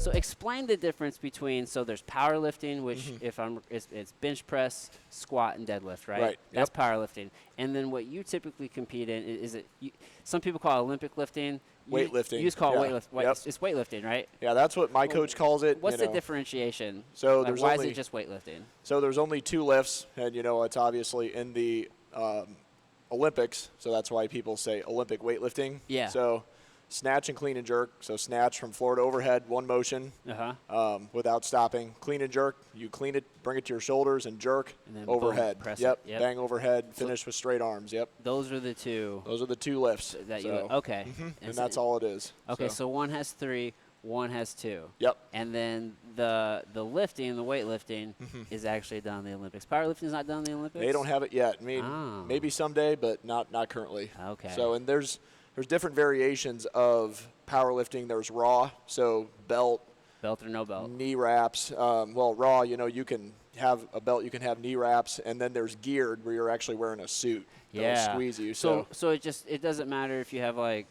So explain the difference between, so there's powerlifting, which it's bench press, squat, and deadlift, right? Right. That's powerlifting. And then what you typically compete in some people call it Olympic lifting. Weightlifting. You just call it Yep. It's weightlifting, right? Yeah, that's what my coach calls it. What's the differentiation? So like, why is it just weightlifting? So there's only 2 lifts, and it's obviously in the Olympics, so that's why people say Olympic weightlifting. Yeah. So snatch and clean and jerk. So snatch from floor to overhead, one motion, without stopping. Clean and jerk. You clean it, bring it to your shoulders, and jerk and then overhead. Boom, press yep. it. Yep. Bang overhead. Finish with straight arms. Yep. Those are the 2. Those are the 2 lifts. That you okay. And that's all it is. Okay, so one has 3, one has 2. Yep. And then the lifting, the weightlifting, is actually done in the Olympics. Powerlifting is not done in the Olympics? They don't have it yet. I mean, maybe someday, but not currently. Okay. So, and there's different variations of powerlifting. There's raw, so belt or no belt, knee wraps. Well, raw, you can have a belt, you can have knee wraps, and then there's geared where you're actually wearing a suit. Yeah. That'll squeeze you. So it doesn't matter if you have like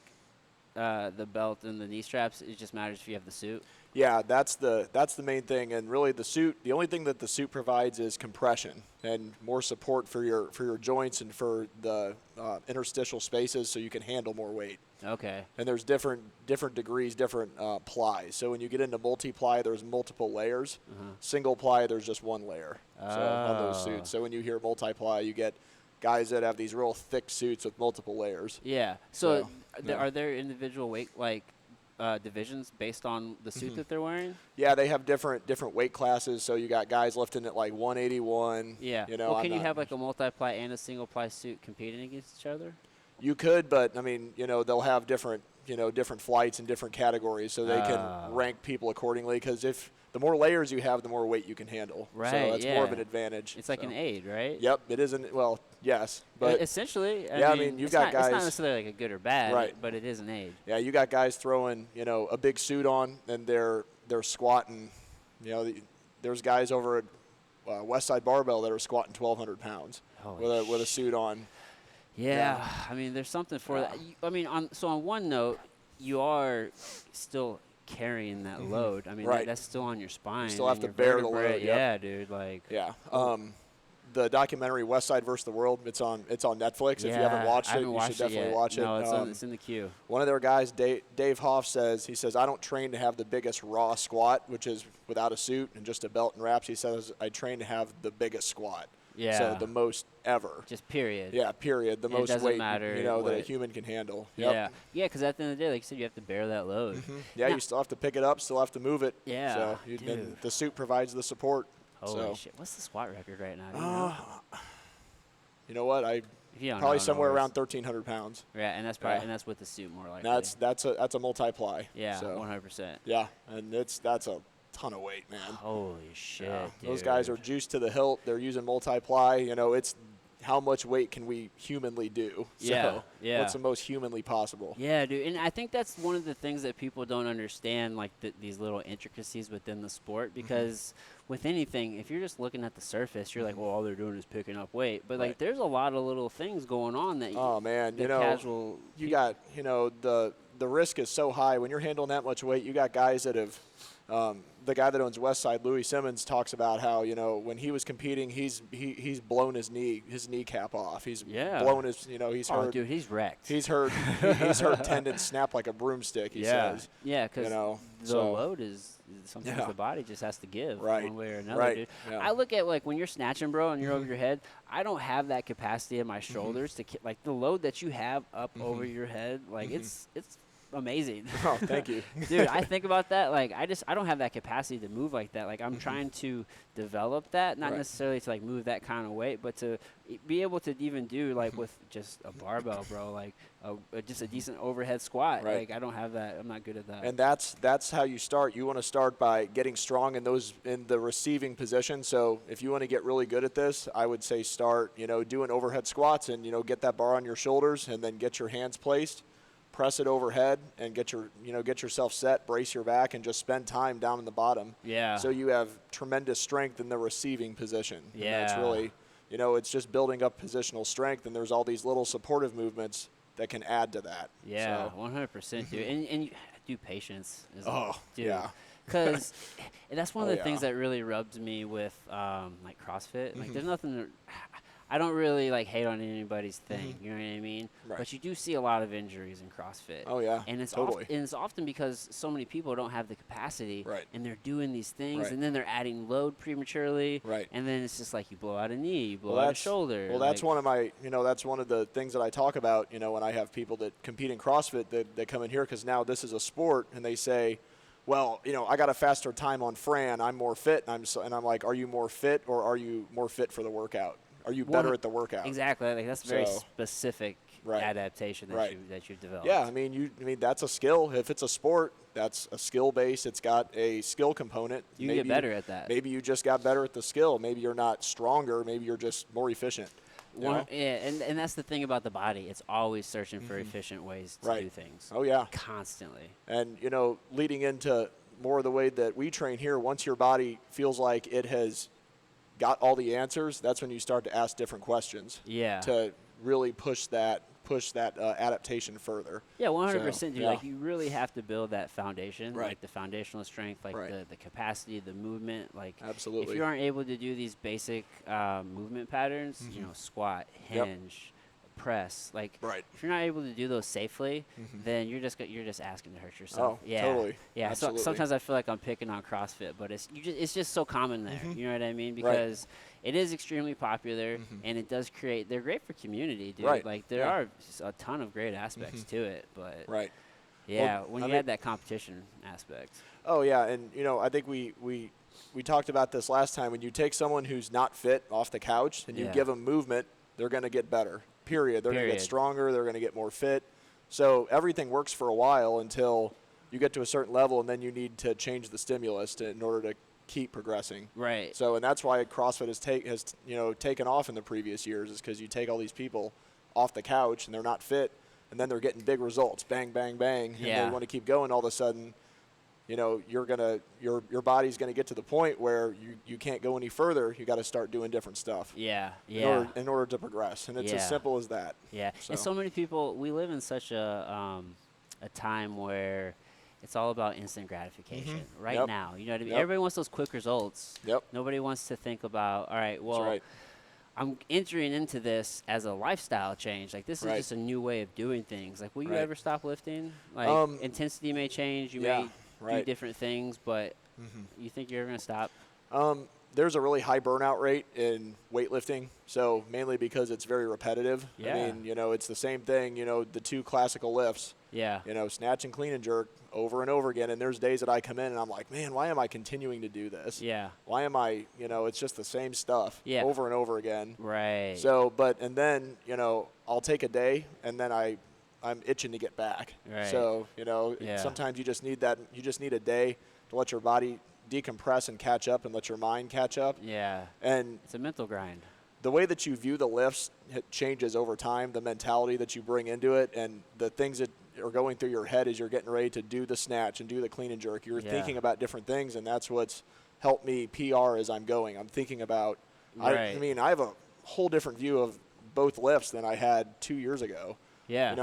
the belt and the knee straps. It just matters if you have the suit. Yeah, that's the main thing, and really the suit. The only thing that the suit provides is compression and more support for your joints and for the interstitial spaces, so you can handle more weight. Okay. And there's different degrees, different plies. So when you get into multi-ply, there's multiple layers. Single ply, there's just one layer. So on those suits. So when you hear multi-ply, you get guys that have these real thick suits with multiple layers. Yeah. So are there individual weight divisions based on the suit that they're wearing? Yeah, they have different weight classes. So you got guys lifting at like 181. Yeah. Well, can you have like a multi-ply and a single-ply suit competing against each other? You could, but I mean, they'll have different flights and different categories, so they can rank people accordingly. Because if the more layers you have, the more weight you can handle. Right. So that's more of an advantage. It's like an aid, right? Yep. It isn't. Well, yes, but essentially, I mean, you've got guys. It's not necessarily like a good or bad, right? But it is an aid. Yeah, you got guys throwing a big suit on, and they're squatting. There's guys over at Westside Barbell that are squatting 1,200 pounds with a suit on. Yeah, I mean, there's something for that. I mean, on one note, you are still carrying that load. I mean, that's still on your spine. You still have to bear the load. Yeah, dude. Like. Yeah. The documentary West Side vs. the World. It's on Netflix. If you haven't watched it, you should definitely watch it. No, it's in the queue. One of their guys, Dave Hoff, says I don't train to have the biggest raw squat, which is without a suit and just a belt and wraps. He says I train to have the biggest squat. Yeah. So the most ever. Just period. Yeah, period. The most weight that a human can handle. Yep. Yeah. Yeah, because at the end of the day, like you said, you have to bear that load. Yeah, you still have to pick it up, still have to move it. Yeah. So and the suit provides the support. Holy shit. What's the squat record right now? Do you know? You know what? Probably somewhere around 1,300 pounds. Yeah, and that's probably and that's with the suit more likely. That's a multi-ply. Yeah, so. 100%. Yeah, and that's a ton of weight, man. Holy shit, dude. Those guys are juiced to the hilt. They're using multi-ply. It's how much weight can we humanly do? So what's the most humanly possible? Yeah, dude. And I think that's one of the things that people don't understand, like these little intricacies within the sport, because with anything, if you're just looking at the surface, you're like, well, all they're doing is picking up weight. But like, there's a lot of little things going on that casual got, the risk is so high when you're handling that much weight. You got guys that have the guy that owns Westside, Louis Simmons, talks about how when he was competing, he's blown his kneecap off. He's blown his he's hurt. Dude, he's wrecked. He's hurt. he's hurt tendons snap like a broomstick. He says. Yeah, because the load is sometimes the body just has to give one way or another. Dude. Yeah. I look at like when you're snatching, bro, and you're over your head. I don't have that capacity in my shoulders to like the load that you have up over your head. Like it's amazing. Oh, thank you. Dude, I think about that. Like, I don't have that capacity to move like that. Like, I'm trying to develop that, not necessarily to, like, move that kind of weight, but to be able to even do, like, with just a barbell, bro, like, just a decent overhead squat. Right. Like, I don't have that. I'm not good at that. And that's how you start. You want to start by getting strong in the receiving position. So if you want to get really good at this, I would say start, doing overhead squats and, get that bar on your shoulders and then get your hands placed. Press it overhead and get yourself set, brace your back, and just spend time down in the bottom. Yeah. So you have tremendous strength in the receiving position. Yeah. And that's really, it's just building up positional strength, and there's all these little supportive movements that can add to that. Yeah, so. 100%, dude. And you do patience. Yeah. Because that's one of the things that really rubs me with like CrossFit. Like there's nothing. I don't really like hate on anybody's thing, you know what I mean? Right. But you do see a lot of injuries in CrossFit. Oh yeah, and it's totally. And it's often because so many people don't have the capacity, right. and they're doing these things, right. and then they're adding load prematurely, right. and then it's just like you blow out a knee, you blow out a shoulder. Well, that's one of my, that's one of the things that I talk about, when I have people that compete in CrossFit that come in here, because now this is a sport, and they say, well, I got a faster time on Fran, I'm more fit, and I'm like, are you more fit or are you more fit for the workout? Are you better at the workout? Exactly. Like that's very specific adaptation that you've developed. Yeah, I mean that's a skill. If it's a sport, that's a skill base. It's got a skill component. You get better at that. Maybe you just got better at the skill. Maybe you're not stronger. Maybe you're just more efficient. Yeah, and that's the thing about the body. It's always searching for efficient ways to do things. Oh, yeah. Constantly. And, leading into more of the way that we train here, once your body feels like it has got all the answers, that's when you start to ask different questions. Yeah. To really push that adaptation further. Yeah, 100%. Dude, like you really have to build that foundation, like the foundational strength, like the capacity, the movement. Like, absolutely. If you aren't able to do these basic movement patterns, squat, hinge, press, like if you're not able to do those safely, then you're just asking to hurt yourself. Oh, totally. Yeah. So sometimes I feel like I'm picking on CrossFit, but it's just so common there. You know what I mean? Because it is extremely popular, and it does create. They're great for community, dude. Right. Like there are just a ton of great aspects to it, but yeah, when you add that competition aspect. Oh yeah, and I think we talked about this last time. When you take someone who's not fit off the couch and you give them movement, they're going to get better. Period. They're going to get stronger. They're going to get more fit. So everything works for a while until you get to a certain level, and then you need to change the stimulus in order to keep progressing. Right. So, and that's why CrossFit has taken off in the previous years, is because you take all these people off the couch and they're not fit, and then they're getting big results. Bang, bang, bang. And they want to keep going. All of a sudden, your body's gonna get to the point where you can't go any further. You got to start doing different stuff. In order to progress, and it's as simple as that. Yeah. And so many people, we live in such a time where it's all about instant gratification now. You know what I mean? Everybody wants those quick results. Nobody wants to think about, all right, well, I'm entering into this as a lifestyle change. Like, this is just a new way of doing things. Like, will you ever stop lifting? Like, intensity may change. You may do different things, but you think you're ever going to stop? There's a really high burnout rate in weightlifting, so mainly because it's very repetitive. I mean, it's the same thing, the two classical lifts. Snatch and clean and jerk over and over again. And there's days that I come in and I'm like, man, why am I continuing to do this? Why am I, it's just the same stuff over and over again. Right. So, and then, I'll take a day and then I'm itching to get back. Right. So, sometimes you just need a day to let your body decompress and catch up and let your mind catch up. Yeah. And it's a mental grind. The way that you view the lifts changes over time, the mentality that you bring into it, and the things that are going through your head as you're getting ready to do the snatch and do the clean and jerk. You're thinking about different things, and that's what's helped me PR as I'm going. I'm thinking about, I have a whole different view of both lifts than I had 2 years ago. Yeah.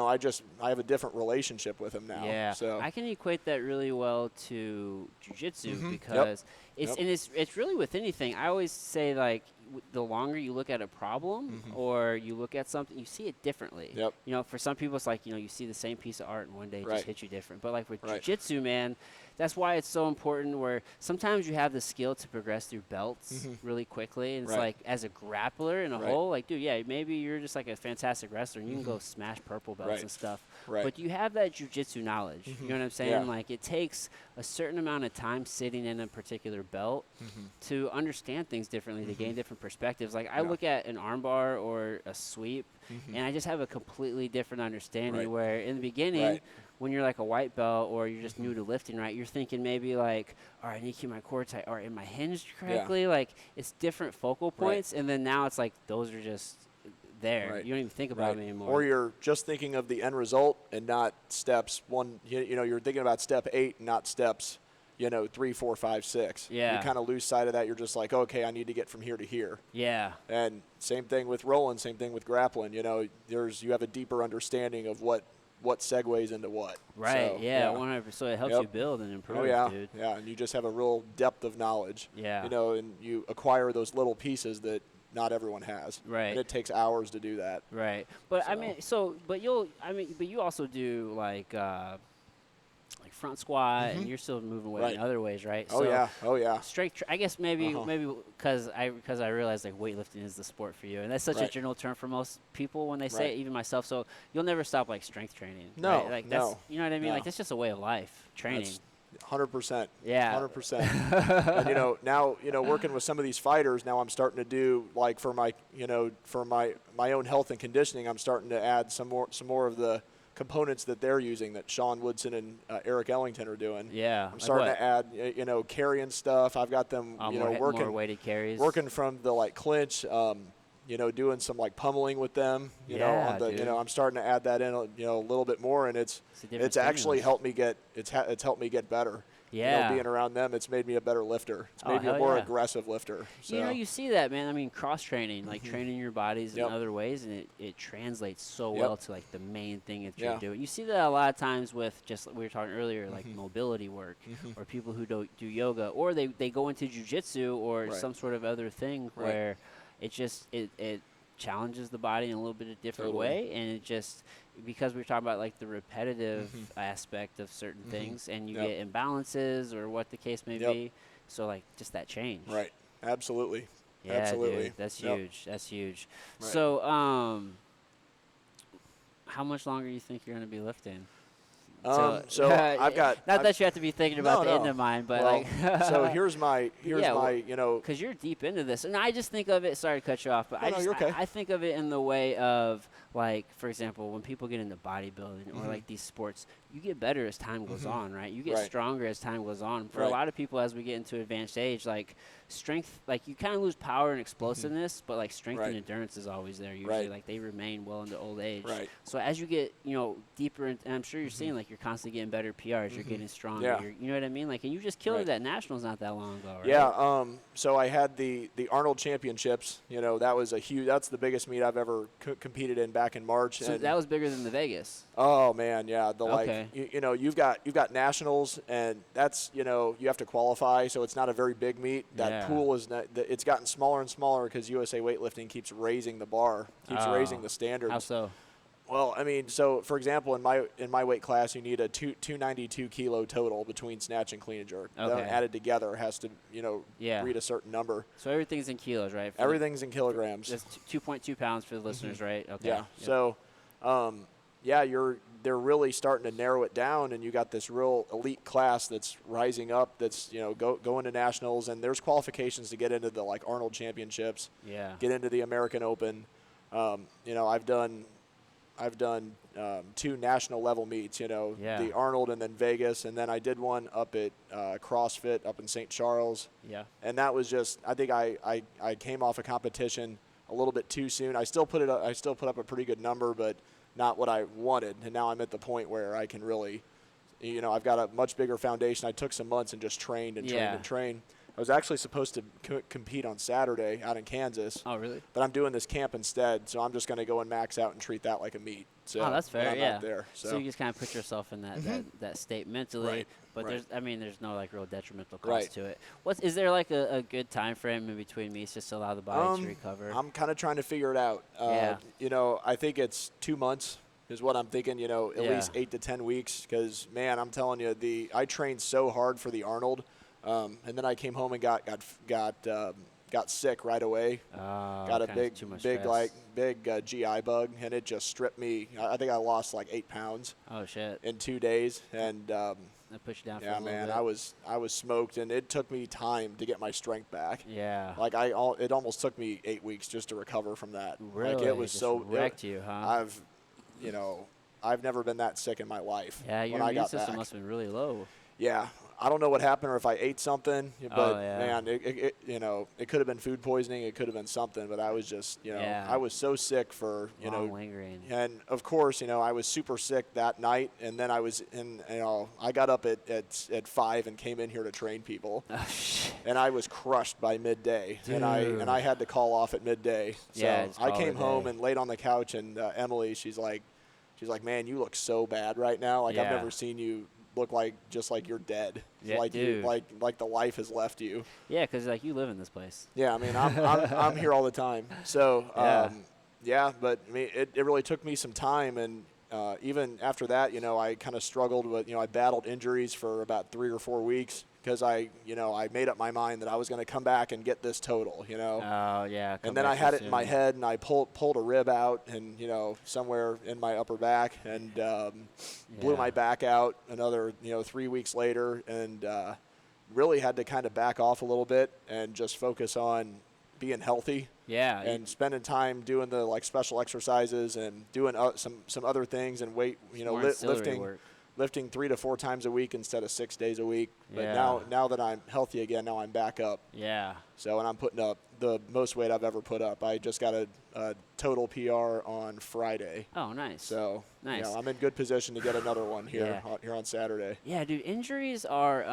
I have a different relationship with him now. Yeah. So I can equate that really well to jiu-jitsu because it's really with anything. I always say, like, the longer you look at a problem or you look at something, you see it differently. For some people, it's like, you see the same piece of art and one day it just hits you different. But like with jiu-jitsu, man, that's why it's so important, where sometimes you have the skill to progress through belts really quickly. And it's like, as a grappler in a whole, like, dude, maybe you're just like a fantastic wrestler and you can go smash purple belts and stuff. But you have that jiu-jitsu knowledge. You know what I'm saying? Like, it takes a certain amount of time sitting in a particular belt to understand things differently, to gain different perspectives. Like, I look at an armbar or a sweep and I just have a completely different understanding, where in the beginning, when you're like a white belt or you're just new to lifting, you're thinking maybe like, all right, I need to keep my core tight. All right, am I hinged correctly? Like, it's different focal points. And then now it's like, those are just there. You don't even think about them anymore. Or you're just thinking of the end result and not steps one. You're thinking about step 8, not steps 3, 4, 5, 6. You kind of lose sight of that. You're just like, okay, I need to get from here to here. And same thing with rolling, same thing with grappling. You have a deeper understanding of what what segues into what. Right. So, yeah. 100%. So it helps you build and improve. Oh yeah. Dude. Yeah. And you just have a real depth of knowledge. Yeah. You know, and you acquire those little pieces that not everyone has. Right. And it takes hours to do that. Right. But but you also do like front squat, and you're still moving weight in other ways, right? Oh, so oh yeah. Strength, I guess maybe because I realize like weightlifting is the sport for you, and that's such a general term for most people when they say it, even myself. So you'll never stop like strength training. No, right? Like that's, you know what I mean? Like that's just a way of life, training. 100%. Yeah. 100%. And now working with some of these fighters, now I'm starting to do like for my my own health and conditioning, I'm starting to add some more of the components that they're using that Sean Woodson and Eric Ellington are doing. Yeah. I'm starting to add carrying stuff. I've got them working more weighted carries. Working from the like clinch, doing some like pummeling with them, I'm starting to add that in a little bit more, and it's actually helped me get it's helped me get better. Yeah. Being around them, it's made me a better lifter. It's made me a more aggressive lifter. So. You see that, man. I mean, cross training, like training your bodies in other ways, and it translates so well to like the main thing that you're doing. You see that a lot of times with just we were talking earlier, like mobility work, or people who do yoga, or they go into jiu-jitsu or some sort of other thing where it just it challenges the body in a little bit of different way, and it just because we were talking about like the repetitive aspect of certain things, and you get imbalances or what the case may be. So like just that change. Right. Absolutely. Yeah, absolutely. Dude, that's huge. That's huge. Right. So how much longer do you think you're going to be lifting? So I've got that you have to be thinking about the end of mine, but so here's my because you're deep into this, and I just think of it. Sorry to cut you off, but I think of it in the way of like, for example, when people get into bodybuilding or like these sports, you get better as time goes on, right? You get stronger as time goes on. For a lot of people, as we get into advanced age, like strength, like you kind of lose power and explosiveness, but like strength and endurance is always there. Usually, like they remain well into old age. Right. So as you get deeper, and I'm sure you're seeing like you're constantly getting better PRs, you're getting stronger. Yeah. You know what I mean? Like, and you just killed it at nationals not that long ago, right? Yeah. So I had the Arnold Championships. That was that's the biggest meet I've ever competed in back in March. So that was bigger than the Vegas. Oh man, yeah. You've got nationals, and that's you have to qualify, so it's not a very big meet. That pool is it's gotten smaller and smaller because USA Weightlifting keeps raising the bar, keeps raising the standards. How so? Well, I mean, so for example, in my weight class, you need a 292 kilo total between snatch and clean and jerk. Okay. That added together has to read a certain number. So everything's in kilos, right? Everything's in kilograms. That's 2.2 pounds for the listeners, right? Okay. Yeah. Yep. So, they're really starting to narrow it down, and you got this real elite class that's rising up. That's going to nationals, and there's qualifications to get into the like Arnold Championships. Yeah. Get into the American Open. I've done 2 national level meets, the Arnold and then Vegas. And then I did one up at CrossFit up in St. Charles. Yeah. And that was just, I think I came off a competition a little bit too soon. I still put up a pretty good number, but not what I wanted. And now I'm at the point where I can really, I've got a much bigger foundation. I took some months and just trained and trained and trained. I was actually supposed to compete on Saturday out in Kansas. Oh, really? But I'm doing this camp instead, so I'm just going to go and max out and treat that like a meet. So that's fair. I'm out there, so you just kind of put yourself in that state mentally. Right. But there's no like real detrimental cost to it. Is there like a good time frame in between meets just to allow the body to recover? I'm kind of trying to figure it out. I think it's 2 months is what I'm thinking. At least 8 to 10 weeks. Because man, I'm telling you, I trained so hard for the Arnold. And then I came home and got sick right away. Got a big GI bug, and it just stripped me. I think I lost like 8 pounds. Oh shit! In 2 days, and that pushed you down. Yeah, man, I was smoked, and it took me time to get my strength back. Yeah. Like it almost took me 8 weeks just to recover from that. Really? Like it was so wrecked you, huh? I've never been that sick in my life. Yeah, your immune system must have been really low. Yeah. I don't know what happened or if I ate something, but man, it could have been food poisoning. It could have been something, but I was just, I was so sick for, lingering. And of course, I was super sick that night, and then I was I got up at 5 and came in here to train people, and I was crushed by midday, Dude. and I had to call off at midday. So yeah, I came home and laid on the couch, and Emily, she's like, she's like, man, you look so bad right now. Like, I've never seen you look just like you're dead. Yeah, like dude. Like the life has left you. Yeah, because like you live in this place. Yeah, I mean, I'm here all the time. So but I mean, it really took me some time, and even after that, I kind of struggled with, I battled injuries for about 3 or 4 weeks because I made up my mind that I was going to come back and get this total, Oh, yeah. And then I had it in my head, and I pulled a rib out, and somewhere in my upper back, and blew my back out another 3 weeks later, and really had to kind of back off a little bit and just focus on being healthy. Yeah. And spending time doing the special exercises and doing some other things and lifting 3 to 4 times a week instead of 6 days a week. But now that I'm healthy again, now I'm back up. Yeah. So, and I'm putting up the most weight I've ever put up. I just got a total PR on Friday. Oh, nice. So, nice. I'm in good position to get another one here on Saturday. Yeah, dude, injuries are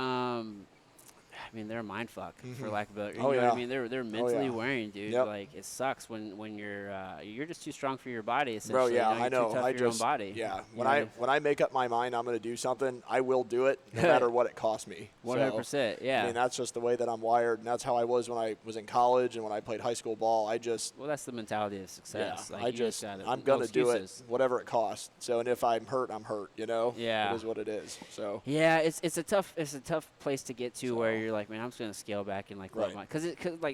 I mean, they're a mind fuck, for lack of a better. What I mean? They're mentally wearing, dude. Yep. Like, it sucks when you're just too strong for your body. Bro, yeah, I know. Too tough for your own body. Yeah, when I make up my mind I'm going to do something, I will do it no matter what it costs me. 100%. Yeah. I mean, that's just the way that I'm wired, and that's how I was when I was in college and when I played high school ball. Well, that's the mentality of success. Yeah, like, I'm going to do it whatever it costs. So, and if I'm hurt, I'm hurt. Yeah. It is what it is. So. Yeah, it's a tough place to get to where you're like, man, I'm just going to scale back and because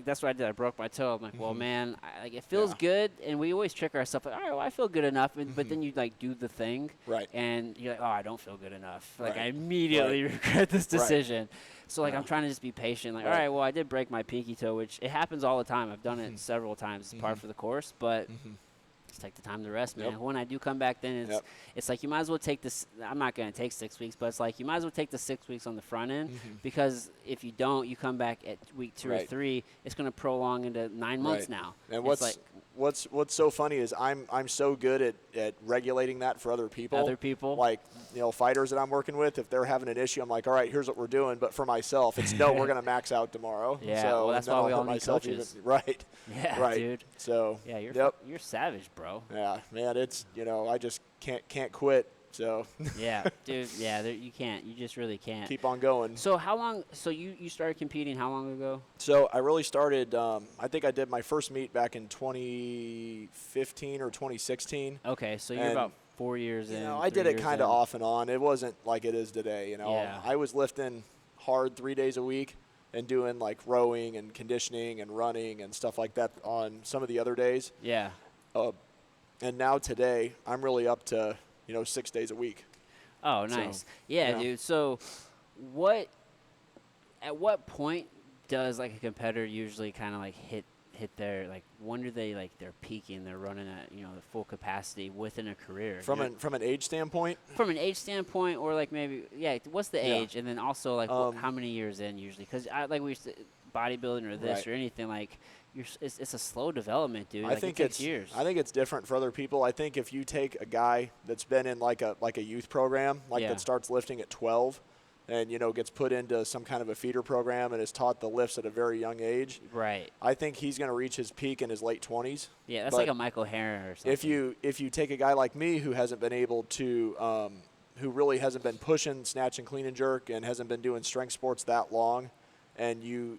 that's what I did. I broke my toe. I'm like, well, man, it feels good, and we always trick ourselves. Like, all right, well, I feel good enough, but then you do the thing, right? And you're like, oh, I don't feel good enough. Like, I immediately regret this decision. Right. So I'm trying to just be patient. Like, all right, well, I did break my pinky toe, which it happens all the time. I've done it several times. It's par for the course, but. Just take the time to rest, man. When I do come back, then it's like you might as well take this. I'm not going to take 6 weeks, but it's like you might as well take the 6 weeks on the front end because if you don't, you come back at week 2 or 3, it's going to prolong into 9 months now. And what's so funny is I'm so good at regulating that for other people. Like, fighters that I'm working with, if they're having an issue, I'm like, all right, here's what we're doing. But for myself, it's no, we're going to max out tomorrow. Yeah, so, well, that's why we all need coaches. Right. Yeah, right. Dude. So, yeah, you're savage, bro. Yeah, man, it's, I just can't quit. So. Yeah, dude. Yeah, you can't. You just really can't. Keep on going. So how long? So you started competing how long ago? So I really started. I think I did my first meet back in 2015 or 2016. Okay, so you're about 4 years in. I did it kind of off and on. It wasn't like it is today. Yeah. I was lifting hard 3 days a week and doing like rowing and conditioning and running and stuff like that on some of the other days. Yeah. And now today I'm really up to 6 days a week. Oh, nice. So, yeah, dude. So at what point does like a competitor usually kind of like hit their, like, when do they, like, they're peaking, they're running at, the full capacity within a career? From an age standpoint? From an age standpoint, or like maybe, what's the age? And then also like how many years in usually? Because we used to, bodybuilding or this or anything, like, it's a slow development, dude. I think it takes years. I think it's different for other people. I think if you take a guy that's been in like a youth program, that starts lifting at 12, and gets put into some kind of a feeder program and is taught the lifts at a very young age. Right. I think he's going to reach his peak in his late 20s. Yeah, that's like a Michael Herron or something. If you take a guy like me who hasn't been able to, who really hasn't been pushing snatch and clean and jerk and hasn't been doing strength sports that long, and you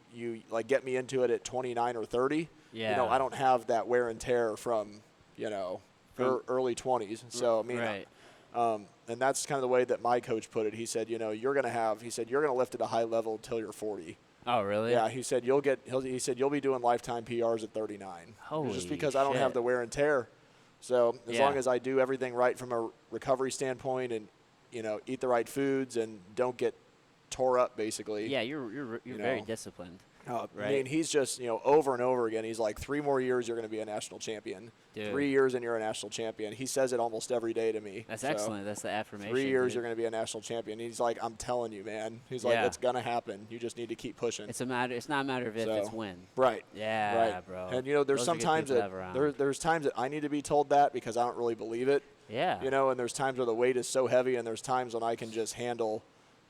like get me into it at 29 or 30, I don't have that wear and tear from early 20s. So I mean, and that's kind of the way that my coach put it. He said, you're going to lift at a high level until you're 40. Oh, really? Yeah, he said you'll be doing lifetime PRs at 39. Holy just because I don't have the wear and tear. So as long as I do everything right from a recovery standpoint and eat the right foods and don't get tore up, basically. Yeah, you're very disciplined. Right? I mean, he's just, over and over again, he's like, 3 more years, you're going to be a national champion. Dude. 3 years and you're a national champion. He says it almost every day to me. That's excellent. That's the affirmation. 3 years, you're going to be a national champion. He's like, I'm telling you, man. He's like, it's going to happen. You just need to keep pushing. It's not a matter of if, it's when. Right. Yeah, right. bro. And, there's sometimes there's times that I need to be told that because I don't really believe it. Yeah. And there's times where the weight is so heavy, and there's times when I can just handle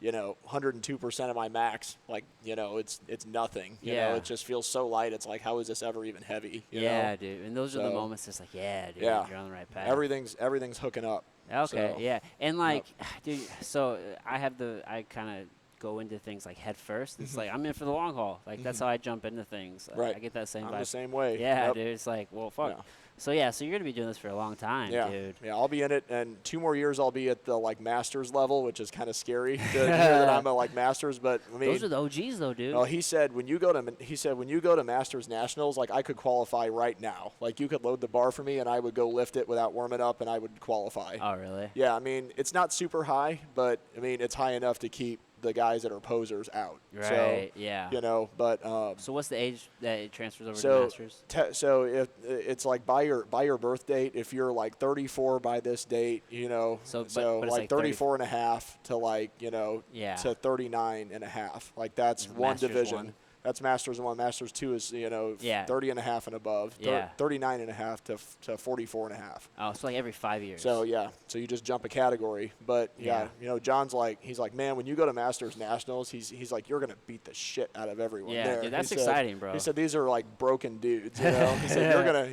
102% of my max, like, it's nothing. You know, it just feels so light. It's like, how is this ever even heavy? You know? Dude. And those are the moments it's like, dude, you're on the right path. Everything's hooking up. Okay, so, And like, dude, so I kind of go into things like head first. It's like, I'm in for the long haul. Like, that's how I jump into things. Right. I get that same vibe. I'm the same way. Yeah, dude. It's like, well, fuck. Yeah. So you're going to be doing this for a long time, dude. Yeah, I'll be in it, and 2 more years I'll be at the, like, Masters level, which is kind of scary to hear that I'm a, like, Masters, but, I mean. Those are the OGs, though, dude. Well, he said when you go to Masters Nationals, like, I could qualify right now. Like, you could load the bar for me, and I would go lift it without warming up, and I would qualify. Oh, really? Yeah, I mean, it's not super high, but, I mean, it's high enough to keep the guys that are posers out. Right, so, yeah. You know, but so what's the age that it transfers over to Masters? So if it's like by your birth date, if you're like 34 by this date, you know, so like 34 and a half to like, you know, to 39 and a half. Like that's one Masters division. 1. That's Masters 1. Masters 2 is, 30 and a half and above. 39 and a half to 44 and a half. Oh, so like every 5 years. So, so you just jump a category. But, John's like, he's like, man, when you go to Masters Nationals, he's like, you're going to beat the shit out of everyone there. Dude, that's exciting, bro. He said, these are like broken dudes, you know? He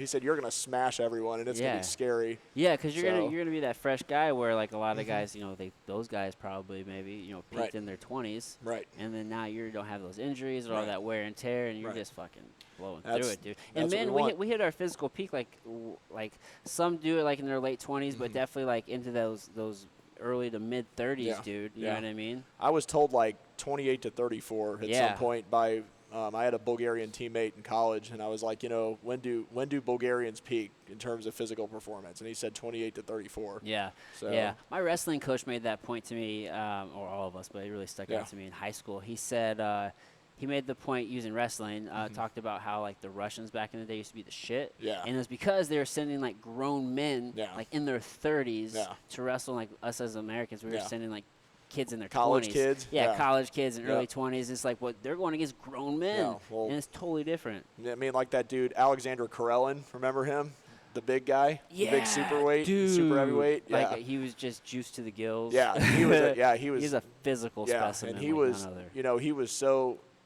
said, you're going to smash everyone, and it's going to be scary. Yeah, because you're gonna be that fresh guy where, like, a lot of guys, those guys probably maybe, peaked in their 20s. Right. And then now you don't have those injuries or all that wear and tear, and you're just fucking blowing through it, dude. And man, we hit our physical peak like some do it like in their late 20s, but definitely like into those early to mid 30s, dude. You know what I mean? I was told like 28 to 34 at some point by. I had a Bulgarian teammate in college, and I was like, when do Bulgarians peak in terms of physical performance? And he said 28 to 34. Yeah. So. Yeah. My wrestling coach made that point to me, or all of us, but it really stuck out to me in high school. He said. He made the point using wrestling, talked about how, like, the Russians back in the day used to be the shit. Yeah. And it was because they were sending, like, grown men, like, in their 30s to wrestle. Like, us as Americans, we were sending, like, kids in their college 20s. Kids. Yeah, college kids in early 20s. It's like, they're going against grown men. Yeah, well, and it's totally different. I mean, like that dude, Alexander Karelin, remember him? The big guy? Yeah, the big superweight, dude. super heavyweight. Yeah. Like, he was just juiced to the gills. Yeah, he was. He's a physical specimen. And he was,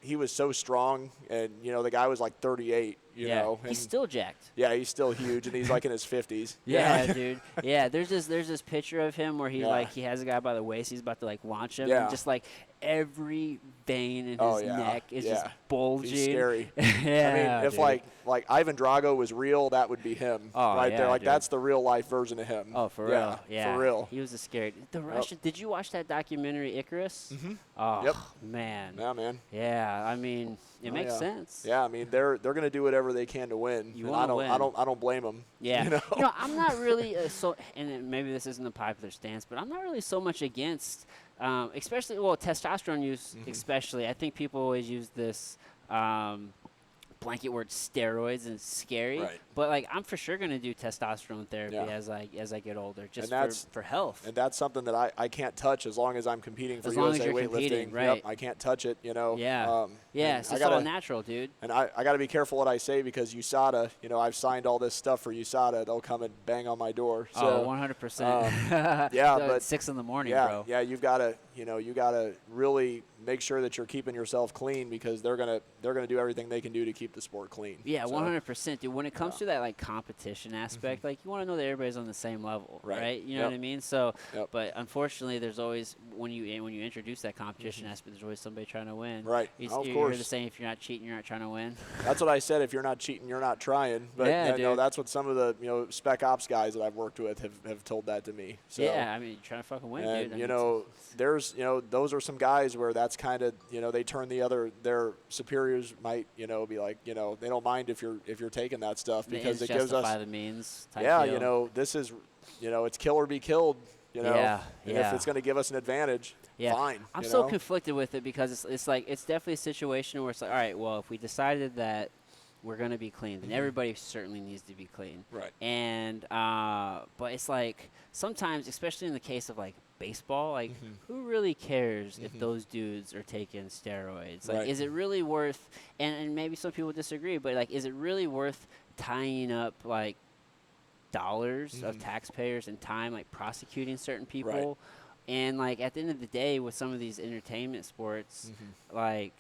he was so strong, and the guy was like 38. You know, and he's still jacked. Yeah, he's still huge, and he's like in his 50s. Yeah, dude. Yeah, there's this picture of him where he he has a guy by the waist. He's about to like launch him, and just like every vein in his neck is just bulging. He's scary. Yeah, I mean, if like Ivan Drago was real, that would be him there. Like, that's the real life version of him. Oh, for real. Yeah, for real. He was a scary. The Russian. Did you watch that documentary Icarus? Mm-hmm. Oh, man. Yeah, man. Yeah, I mean, it makes sense. Yeah, I mean, they're gonna do whatever they can to win. You want to win. I don't blame them. Yeah. I'm not really and maybe this isn't a popular stance, but I'm not really so much against, especially testosterone use. Especially, I think people always use this blanket word steroids, and it's scary. Right. But like, I'm for sure gonna do testosterone therapy as I get older, just for health. And that's something that I can't touch as long as I'm competing for as long USA as you're weightlifting. Competing, right? Yep, I can't touch it. Yeah. It's all natural, dude. And I got to be careful what I say, because USADA, I've signed all this stuff for USADA. They'll come and bang on my door. So, 100%. Yeah, so but 6 a.m, bro. Yeah, you've got to, you got to really make sure that you're keeping yourself clean, because they're gonna do everything they can do to keep the sport clean. Yeah, 100%, dude. When it comes to that like competition aspect, like, you want to know that everybody's on the same level, right? You know what I mean? So, but unfortunately, there's always when you introduce that competition aspect, there's always somebody trying to win. Right. You of hear course. the saying, if you're not cheating, you're not trying to win. That's what I said. If you're not cheating, you're not trying. But that's what some of the spec ops guys that I've worked with have told that to me. So, yeah, I mean, you're trying to fucking win, and, dude. there's those are some guys where that's kind of they turn their superiors might be like they don't mind if you're taking that stuff, because it gives us the means. Type deal. This is it's kill or be killed. And if it's going to give us an advantage, fine. I'm so conflicted with it, because it's like, it's definitely a situation where it's like, all right, well, if we decided that we're going to be clean, then everybody certainly needs to be clean. Right. And but it's like, sometimes, especially in the case of like baseball, like who really cares if those dudes are taking steroids? Like, is it really worth? And maybe some people disagree, but like, is it really worth tying up like dollars of taxpayers and time, like prosecuting certain people And like at the end of the day, with some of these entertainment sports, like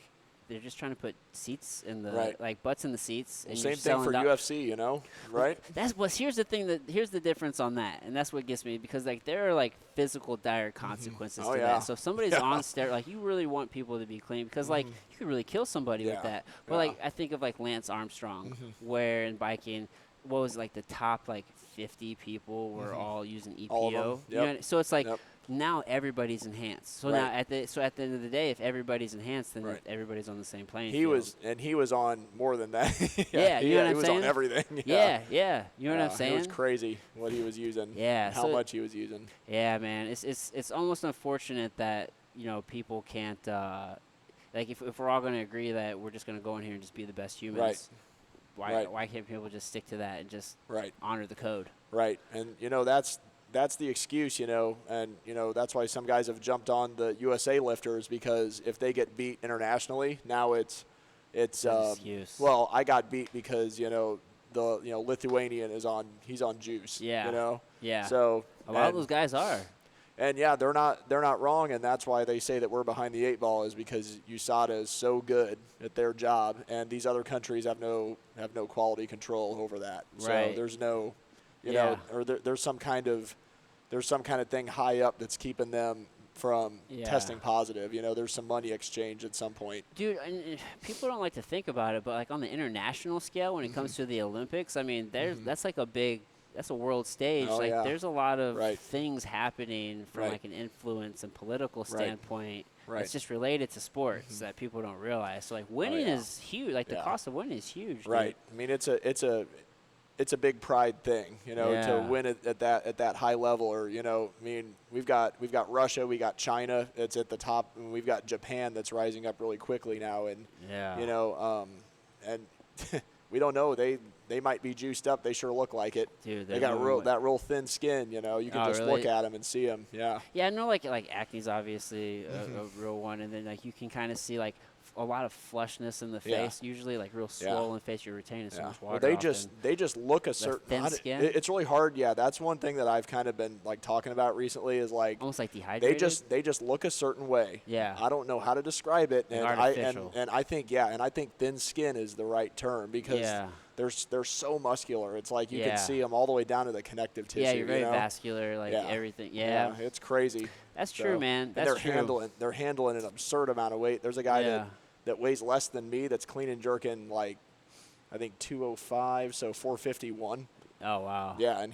they're just trying to put seats in the like butts in the seats. And same thing for UFC, you know, right? Here's the thing here's the difference on that, and that's what gets me, because like there are like physical dire consequences to that. So if somebody's on steroids, like you really want people to be clean, because like you could really kill somebody with that. But like I think of like Lance Armstrong, where in biking, what was like the top like 50 people were all using EPO. All of them. You know, so it's like. Now everybody's enhanced. So now at the end of the day, if everybody's enhanced, then everybody's on the same plane. He was on more than that. You know what I'm saying? He was on everything. You know what I'm saying? It was crazy what he was using. How much he was using. Yeah, man. It's almost unfortunate that, you know, people can't like if we're all going to agree that we're just going to go in here and just be the best humans. Why can't people just stick to that and just honor the code? Right. And you know, that's the excuse, you know, and, you know, that's why some guys have jumped on the USA lifters, because if they get beat internationally, now it's well, I got beat because, you know, the Lithuanian he's on juice. You know? Yeah. So a lot of those guys are. And they're not wrong, and that's why they say that we're behind the 8 ball, is because USADA is so good at their job, and these other countries have no quality control over that. So there's no know, or there's some kind of thing high up that's keeping them from testing positive. You know, there's some money exchange at some point. Dude, and people don't like to think about it, but like on the international scale, when it comes to the Olympics, I mean, that's like that's a world stage. There's a lot of things happening from like an influence and political standpoint. It's just related to sports that people don't realize. So like winning is huge. Like the cost of winning is huge. Dude. I mean, it's a big pride thing, you know, to win at that high level. Or, you know, I mean, we've got Russia, we got China that's at the top, and we've got Japan that's rising up really quickly now. And you know, and we don't know, they might be juiced up. They sure look like it. Dude, they got real thin skin. You know, you can just look at them and see them. Yeah. Yeah, I know. Like acne's obviously a real one, and then like you can kind of see like a lot of flushness in the face. Usually, like real swollen face. You're retaining so much water. Well, they just look a certain thin skin. It's really hard. Yeah, that's one thing that I've kind of been like talking about recently, is like almost like dehydrated. They just look a certain way. Yeah. I don't know how to describe it, and artificial. I think thin skin is the right term, because they're so muscular. It's like you can see them all the way down to the connective tissue. Yeah, you're very vascular, like everything. Yeah, it's crazy. That's true, man. That's true. They're handling an absurd amount of weight. There's a guy that weighs less than me that's clean and jerking like I think 205, so 451. Oh wow. Yeah, and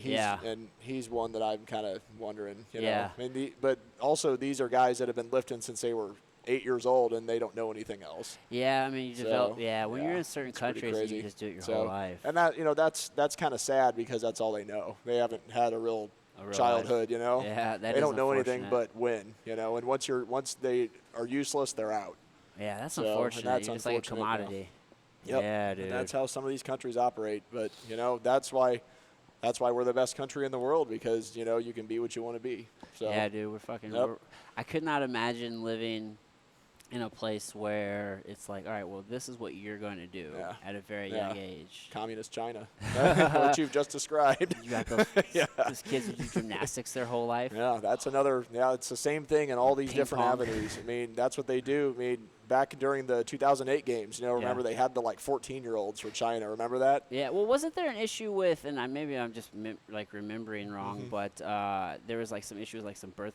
he's one that I'm kind of wondering. You know? I mean, but also these are guys that have been lifting since they were 8 years old, and they don't know anything else. Yeah, I mean, you develop. When you're in certain countries, you just do it your whole life. And that, you know, that's kind of sad, because that's all they know. They haven't had a real childhood, life. You know. Yeah, they don't know anything but win. You know, and once they are useless, they're out. Yeah, that's unfortunate. That's just like a commodity. Yep. Yeah, dude. And that's how some of these countries operate. But you know, that's why we're the best country in the world, because you know you can be what you want to be. So yeah, dude, we're fucking. I could not imagine living in a place where it's like, all right, well, this is what you're going to do at a very young age. Communist China, what you've just described. You got those kids who do gymnastics their whole life. Yeah, that's another. Yeah, it's the same thing in all these different avenues. I mean, that's what they do. I mean, back during the 2008 games, you know, remember they had the like 14-year-olds for China. Remember that? Yeah. Well, wasn't there an issue with, and maybe I'm just like remembering wrong, but there was like some issues, like some birth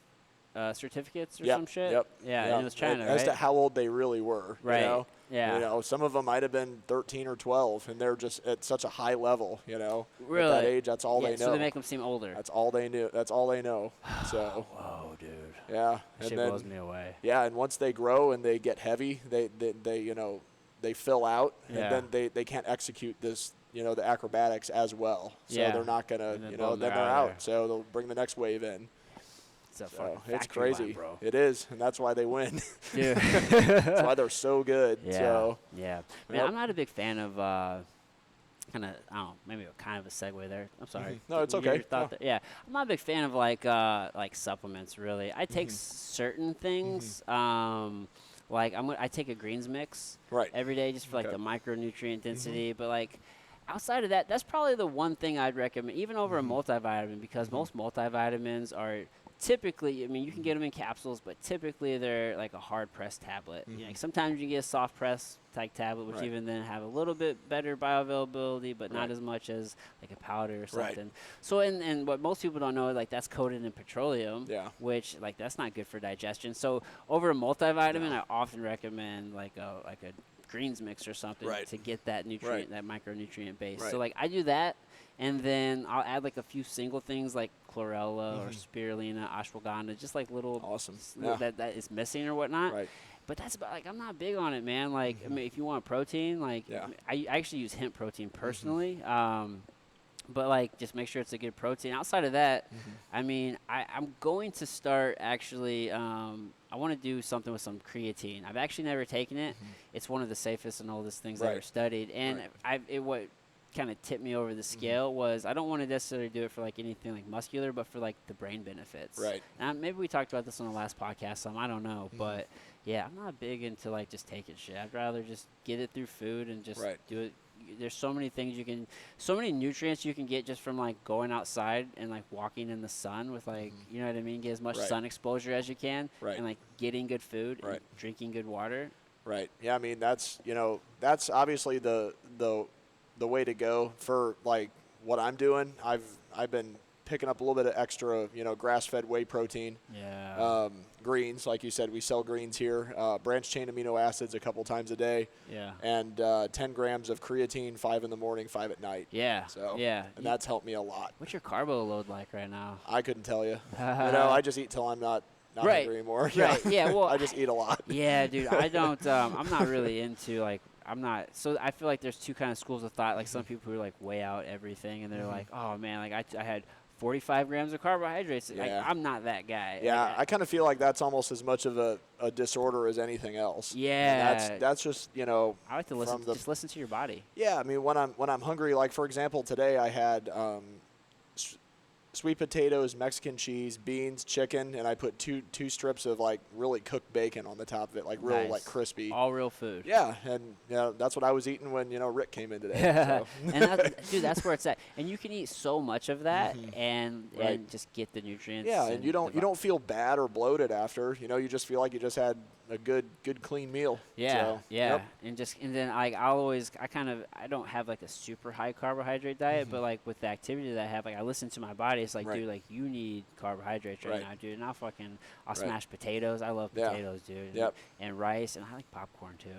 certificates or some shit. Yeah, and it was China, as to how old they really were. Right. You know? Yeah. You know, some of them might have been 13 or 12, and they're just at such a high level. You know, really? At that age, that's all they know. So they make them seem older. That's all they knew. That's all they know. So. Whoa, dude. Yeah. That shit blows me away. Yeah, and once they grow and they get heavy, they you know, they fill out, and then they can't execute this. You know, the acrobatics as well. So they're not gonna. You know, then they're out. So they'll bring the next wave in. It's crazy. Line, bro. It is, and that's why they win. Dude. That's why they're so good. Yeah. So. Yeah. Man, I'm not a big fan of kind of, I don't know, maybe kind of a segue there. I'm sorry. No, it's okay. Yeah, I'm not a big fan of like supplements. Really, I take certain things. Like I take a greens mix every day just for like the micronutrient density. But like outside of that, that's probably the one thing I'd recommend, even over a multivitamin, because most multivitamins are typically, I mean, you can get them in capsules, but typically they're like a hard press tablet. You know, like sometimes you get a soft press type tablet, which even then have a little bit better bioavailability, but not as much as like a powder or something. So, and what most people don't know, like that's coated in petroleum, which like that's not good for digestion. So over a multivitamin, I often recommend like a greens mix or something to get that nutrient, that micronutrient base. So like I do that. And then I'll add like a few single things like chlorella or spirulina, ashwagandha, just like little that is missing or whatnot. But that's about, like, I'm not big on it, man. Like, I mean, if you want protein, like, I actually use hemp protein personally. But like, just make sure it's a good protein. Outside of that, I mean, I'm going to start actually. I want to do something with some creatine. I've actually never taken it. It's one of the safest and oldest things I ever studied, and what kind of tipped me over the scale was I don't want to necessarily do it for like anything like muscular, but for like the brain benefits. And maybe we talked about this on the last podcast. I don't know, but yeah, I'm not big into like just taking shit. I'd rather just get it through food and just do it. There's so many things so many nutrients you can get just from like going outside and like walking in the sun with like, you know what I mean? Get as much sun exposure as you can and like getting good food and drinking good water. Yeah. I mean, that's obviously the way to go for like what I'm doing. I've been picking up a little bit of extra, grass-fed whey protein. Greens, like you said, we sell greens here. Branch chain amino acids a couple times a day. And 10 grams of creatine, 5 in the morning, 5 at night. And that's helped me a lot. What's your carbo load like right now? I couldn't tell you. I just eat till I'm not hungry anymore. Well, I just eat a lot. Dude, I don't. I'm not really into like. I'm not. So I feel like there's two kind of schools of thought. Like some people who like weigh out everything and they're like, oh man, like I had 45 grams of carbohydrates. Like, I'm not that guy. I kind of feel like that's almost as much of a disorder as anything else. And that's just, I like to listen. Just listen to your body. I mean, when I'm hungry, like for example, today I had sweet potatoes, Mexican cheese, beans, chicken, and I put two strips of like really cooked bacon on the top of it, like real like crispy. All real food. And that's what I was eating when Rick came in today. And dude, that's where it's at. And you can eat so much of that and just get the nutrients. And you don't feel bad or bloated after. You just feel like you just had a good clean meal. And then like I don't have like a super high carbohydrate diet, but like with the activity that I have, like I listen to my body. It's like, dude, like you need carbohydrates right now, dude. And I'll smash potatoes. I love potatoes, dude. And rice, and I like popcorn too.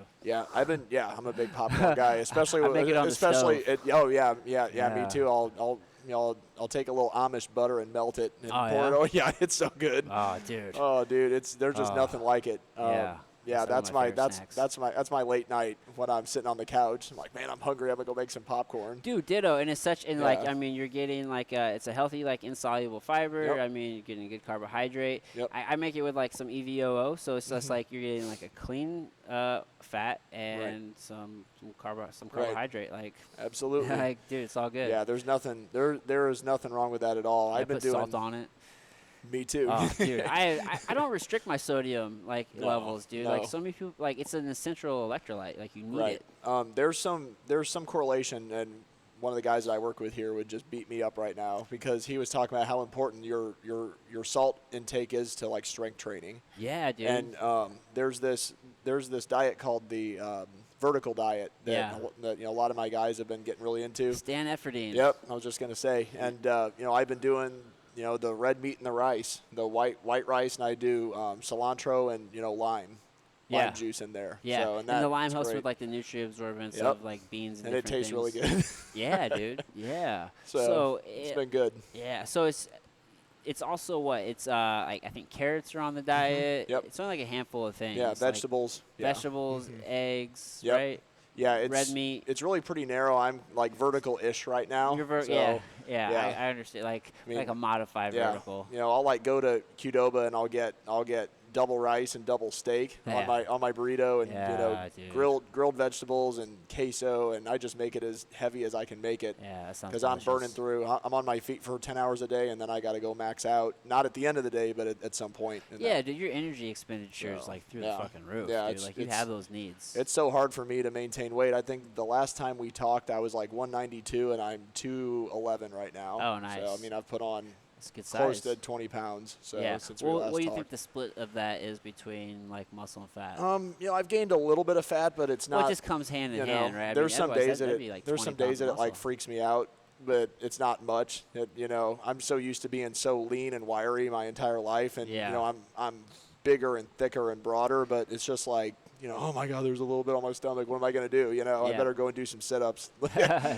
I'm a big popcorn guy, especially make it on the stove. Me too. I'll take a little Amish butter and melt it and pour it. Oh yeah, it's so good. Oh dude, there's just nothing like it. That's my late night when I'm sitting on the couch. I'm like, man, I'm hungry. I'm gonna go make some popcorn. Dude, ditto. And it's such, and like, I mean, you're getting like, it's a healthy like insoluble fiber. I mean, you're getting a good carbohydrate. I make it with like some EVOO, so it's just like you're getting like a clean fat and some carbohydrate. Like absolutely. Like, dude, it's all good. There is nothing wrong with that at all. I've been doing salt on it. Me too. Oh, dude, I don't restrict my sodium levels, dude. Like so many people, like it's an essential electrolyte. Like you need it. There's some correlation, and one of the guys that I work with here would just beat me up right now because he was talking about how important your salt intake is to like strength training. Yeah, dude. And there's this diet called the vertical diet that a lot of my guys have been getting really into. Stan Efferdine. Yep, I was just gonna say, and I've been doing. The red meat and the rice, the white rice, and I do cilantro and, lime juice in there. So, and the lime helps with, like, the nutrient absorbance of, like, beans and different things. And it tastes really good. Yeah, dude. Yeah. So it's been good. Yeah. So it's also what? It's, like, I think carrots are on the diet. It's only, like, a handful of things. Yeah, vegetables. Like vegetables, eggs, right? Yeah, it's red meat. It's really pretty narrow. I'm like vertical-ish right now. You're I understand. Like a modified vertical. I'll like go to Qdoba and I'll get double rice and double steak on my burrito and grilled vegetables and queso, and I just make it as heavy as I can make it. Yeah, that sounds because I'm burning through. I'm on my feet for 10 hours a day, and then I got to go max out. Not at the end of the day, but at some point. Dude, your energy expenditure is like through the fucking roof. Yeah, dude. Like you have those needs. It's so hard for me to maintain weight. I think the last time we talked, I was like 192, and I'm 211 right now. Oh, nice. So I mean, I've put on It's a good close size. to 20 pounds. So yeah. since we last what do you talked. think the split of that is between like muscle and fat? You know, I've gained a little bit of fat, but it's not. Well, it just comes hand in hand, right? There's some days that it like freaks me out, but it's not much. You know, I'm so used to being so lean and wiry my entire life, and you know, I'm bigger and thicker and broader, but it's just like, you know, oh my God, there's a little bit on my stomach. What am I going to do? You know, I better go and do some sit-ups.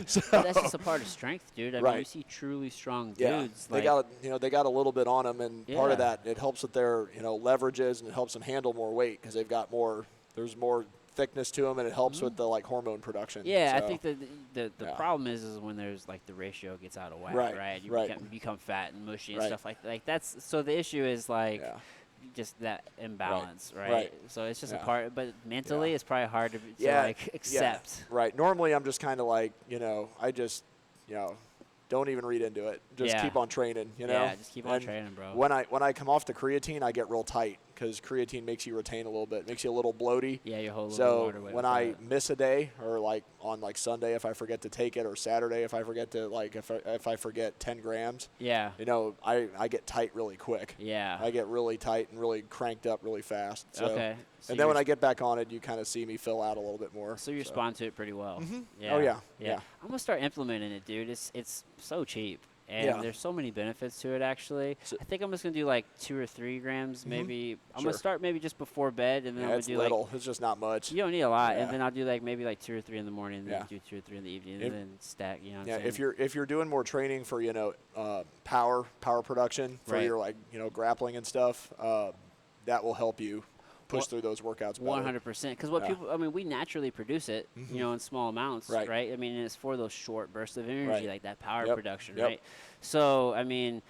So. That's just a part of strength, dude. I mean, you see truly strong dudes. They got a little bit on them, and part of that, it helps with their, you know, leverages, and it helps them handle more weight because they've got there's more thickness to them, and it helps with the like hormone production. Yeah, so, I think the problem is when there's like the ratio gets out of whack, right? You become fat and mushy and stuff like that. Like that's so the issue is like. Just that imbalance, right? So it's just a part, but mentally it's probably hard to like accept. Right. Normally I'm just kind of like, you know, I just, you know, don't even read into it. Just keep on training, you know? Yeah, just keep on training, bro. When I come off the creatine, I get real tight because creatine makes you retain a little bit. It makes you a little bloaty. Yeah, your whole So when I miss a day, or like on like Sunday if I forget to take it, or Saturday if I forget to, like if I forget 10 grams, you know, I get tight really quick. Yeah. I get really tight and really cranked up really fast. So, okay. So and then when I get back on it, you kind of see me fill out a little bit more. So you respond to it pretty well. Yeah. Oh, yeah. I'm going to start implementing it, dude. It's so cheap. And there's so many benefits to it, actually. So I think I'm just going to do like 2 or 3 grams, maybe. I'm going to start maybe just before bed. And then I'm going to do little. like. It's just not much. You don't need a lot. And then I'll do like maybe like 2 or 3 in the morning, and then do 2 or 3 in the evening, and then stack, you know what I'm saying? If you're doing more training for, you know, power production, for your like, you know, grappling and stuff, that will help you push through those workouts better. 100%. Because what people, I mean, we naturally produce it, you know, in small amounts, right? I mean, and it's for those short bursts of energy, like that power production, right? So, I mean,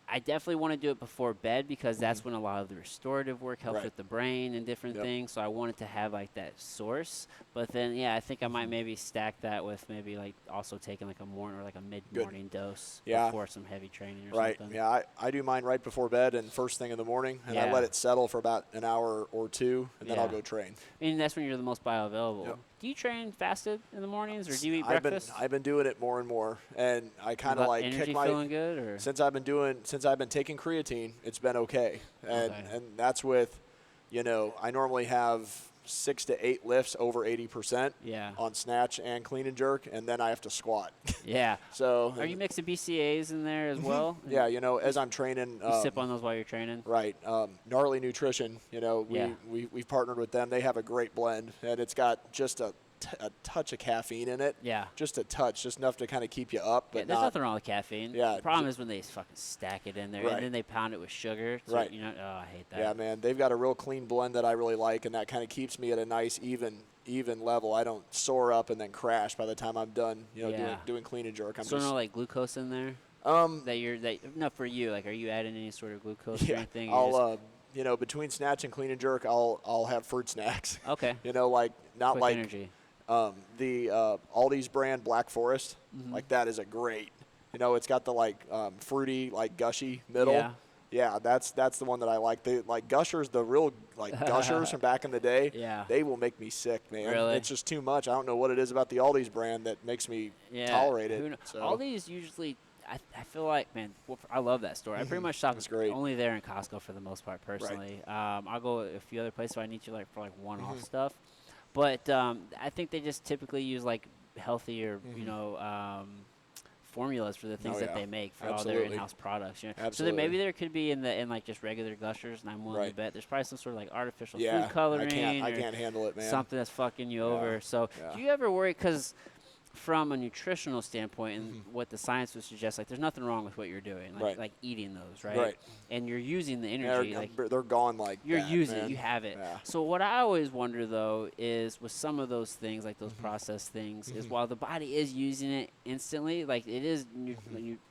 I definitely want to do it before bed because that's when a lot of the restorative work helps with the brain and different things. So I wanted to have like that source. But then, I think I might maybe stack that with maybe like also taking like a morning or like a mid-morning dose before some heavy training or something. Yeah, I do mine right before bed and first thing in the morning, and I let it settle for about an hour or 2, and then I'll go train. And that's when you're the most bioavailable. Yep. Do you train fasted in the mornings, or do you eat breakfast? I've been doing it more and more, and I kind of like kick my feeling good, or since I've been taking creatine, it's been okay, and that's with, you know, I normally have 6 to 8 lifts over 80% on snatch and clean and jerk, and then I have to squat. So are you mixing BCAAs in there as well? Yeah, you know, as I'm training, you sip on those while you're training. Right. Gnarly Nutrition, you know, we've partnered with them. They have a great blend, and it's got just a touch of caffeine in it. Yeah. Just a touch, just enough to kind of keep you up. But there's nothing wrong with caffeine. Yeah. The problem is when they fucking stack it in there, and then they pound it with sugar. So, you know, I hate that. Yeah, man. They've got a real clean blend that I really like, and that kind of keeps me at a nice, even level. I don't soar up and then crash by the time I'm done, you know, doing clean and jerk. So no like glucose in there? No, for you, like, are you adding any sort of glucose or anything? I'll you know, between snatch and clean and jerk, I'll have fruit snacks. Okay. You know, like not quick like energy. The Aldi's brand Black Forest, like that is a great, you know, it's got the like fruity, like gushy middle. Yeah, that's the one that I like. The like Gushers, the real like Gushers from back in the day. They will make me sick, man. Really? It's just too much. I don't know what it is about the Aldi's brand that makes me tolerate it. So. Aldi's usually, I feel like, man, I love that store. I pretty much shop only there in Costco for the most part, personally. I'll go a few other places if I need to, like for like one-off stuff. But I think they just typically use like healthier, you know, formulas for the things that they make for all their in-house products. You know? So then maybe there could be in like just regular Gushers, and I'm willing to bet there's probably some sort of like artificial food coloring. I can't handle it, man. Something that's fucking you over. So do you ever worry? Because from a nutritional standpoint and what the science would suggest, like there's nothing wrong with what you're doing, like eating those, right? And you're using the energy. They're gone like you're that, using man. it. You have it. So what I always wonder, though, is with some of those things, like those processed things, is while the body is using it instantly, like it is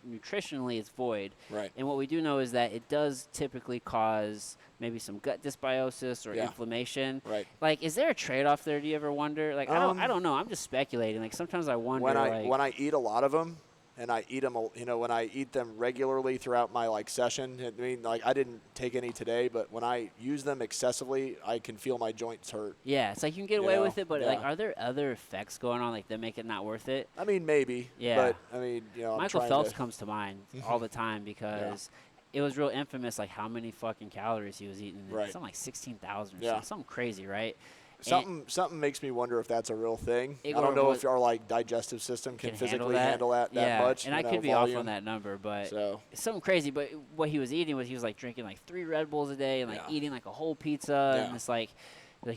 nutritionally it's void. And what we do know is that it does typically cause maybe some gut dysbiosis or inflammation. Like, is there a trade-off there? Do you ever wonder? Like, I don't know. I'm just speculating. Like, sometimes I wonder. When I eat a lot of them, and I eat them, you know, when I eat them regularly throughout my like session, I mean, like I didn't take any today, but when I use them excessively, I can feel my joints hurt. Yeah, it's like you can get away with it, but like, are there other effects going on like that make it not worth it? I mean, maybe. Yeah. But I mean, you know, Michael Phelps comes to mind all the time because it was real infamous, like how many fucking calories he was eating. Right. Something like 16,000 or something crazy, right? Something makes me wonder if that's a real thing. I don't know if our like digestive system can physically handle that much. And I could be off on that number, but it's something crazy. But what he was eating was he was like drinking like 3 Red Bulls a day and like eating like a whole pizza, and it's like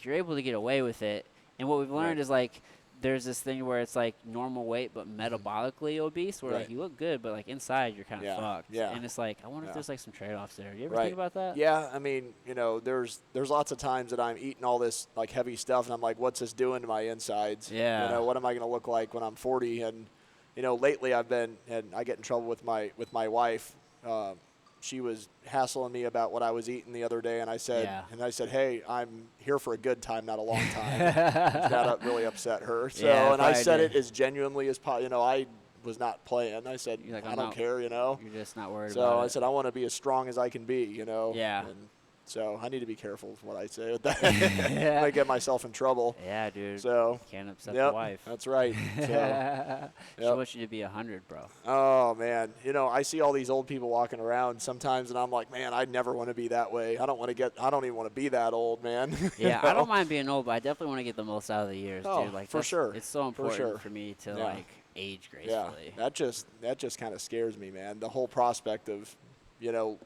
you're able to get away with it. And what we've learned is like there's this thing where it's like normal weight but metabolically obese, where like you look good but like inside you're kind of fucked. And it's like I wonder if there's like some trade-offs there. Do you ever think about that? Yeah, I mean, you know, there's lots of times that I'm eating all this like heavy stuff and I'm like, what's this doing to my insides? Yeah. You know, what am I going to look like when I'm 40? And you know, lately I get in trouble with my wife. She was hassling me about what I was eating the other day, and I said, hey, I'm here for a good time, not a long time. That really upset her. So, and I said it as genuinely as possible. You know, I was not playing. I said, like, I don't care, you know. You're just not worried about it. So I said, I want to be as strong as I can be, you know. Yeah. And so I need to be careful with what I say with that. I might get myself in trouble. Yeah, dude. So can't upset the wife. That's right. So, she wants you to be 100, bro. Oh man, you know, I see all these old people walking around sometimes, and I'm like, man, I never want to be that way. I don't even want to be that old, man. Yeah, I don't mind being old, but I definitely want to get the most out of the years, dude. Like for sure, it's so important for me to like age gracefully. Yeah, that just kind of scares me, man. The whole prospect of, you know,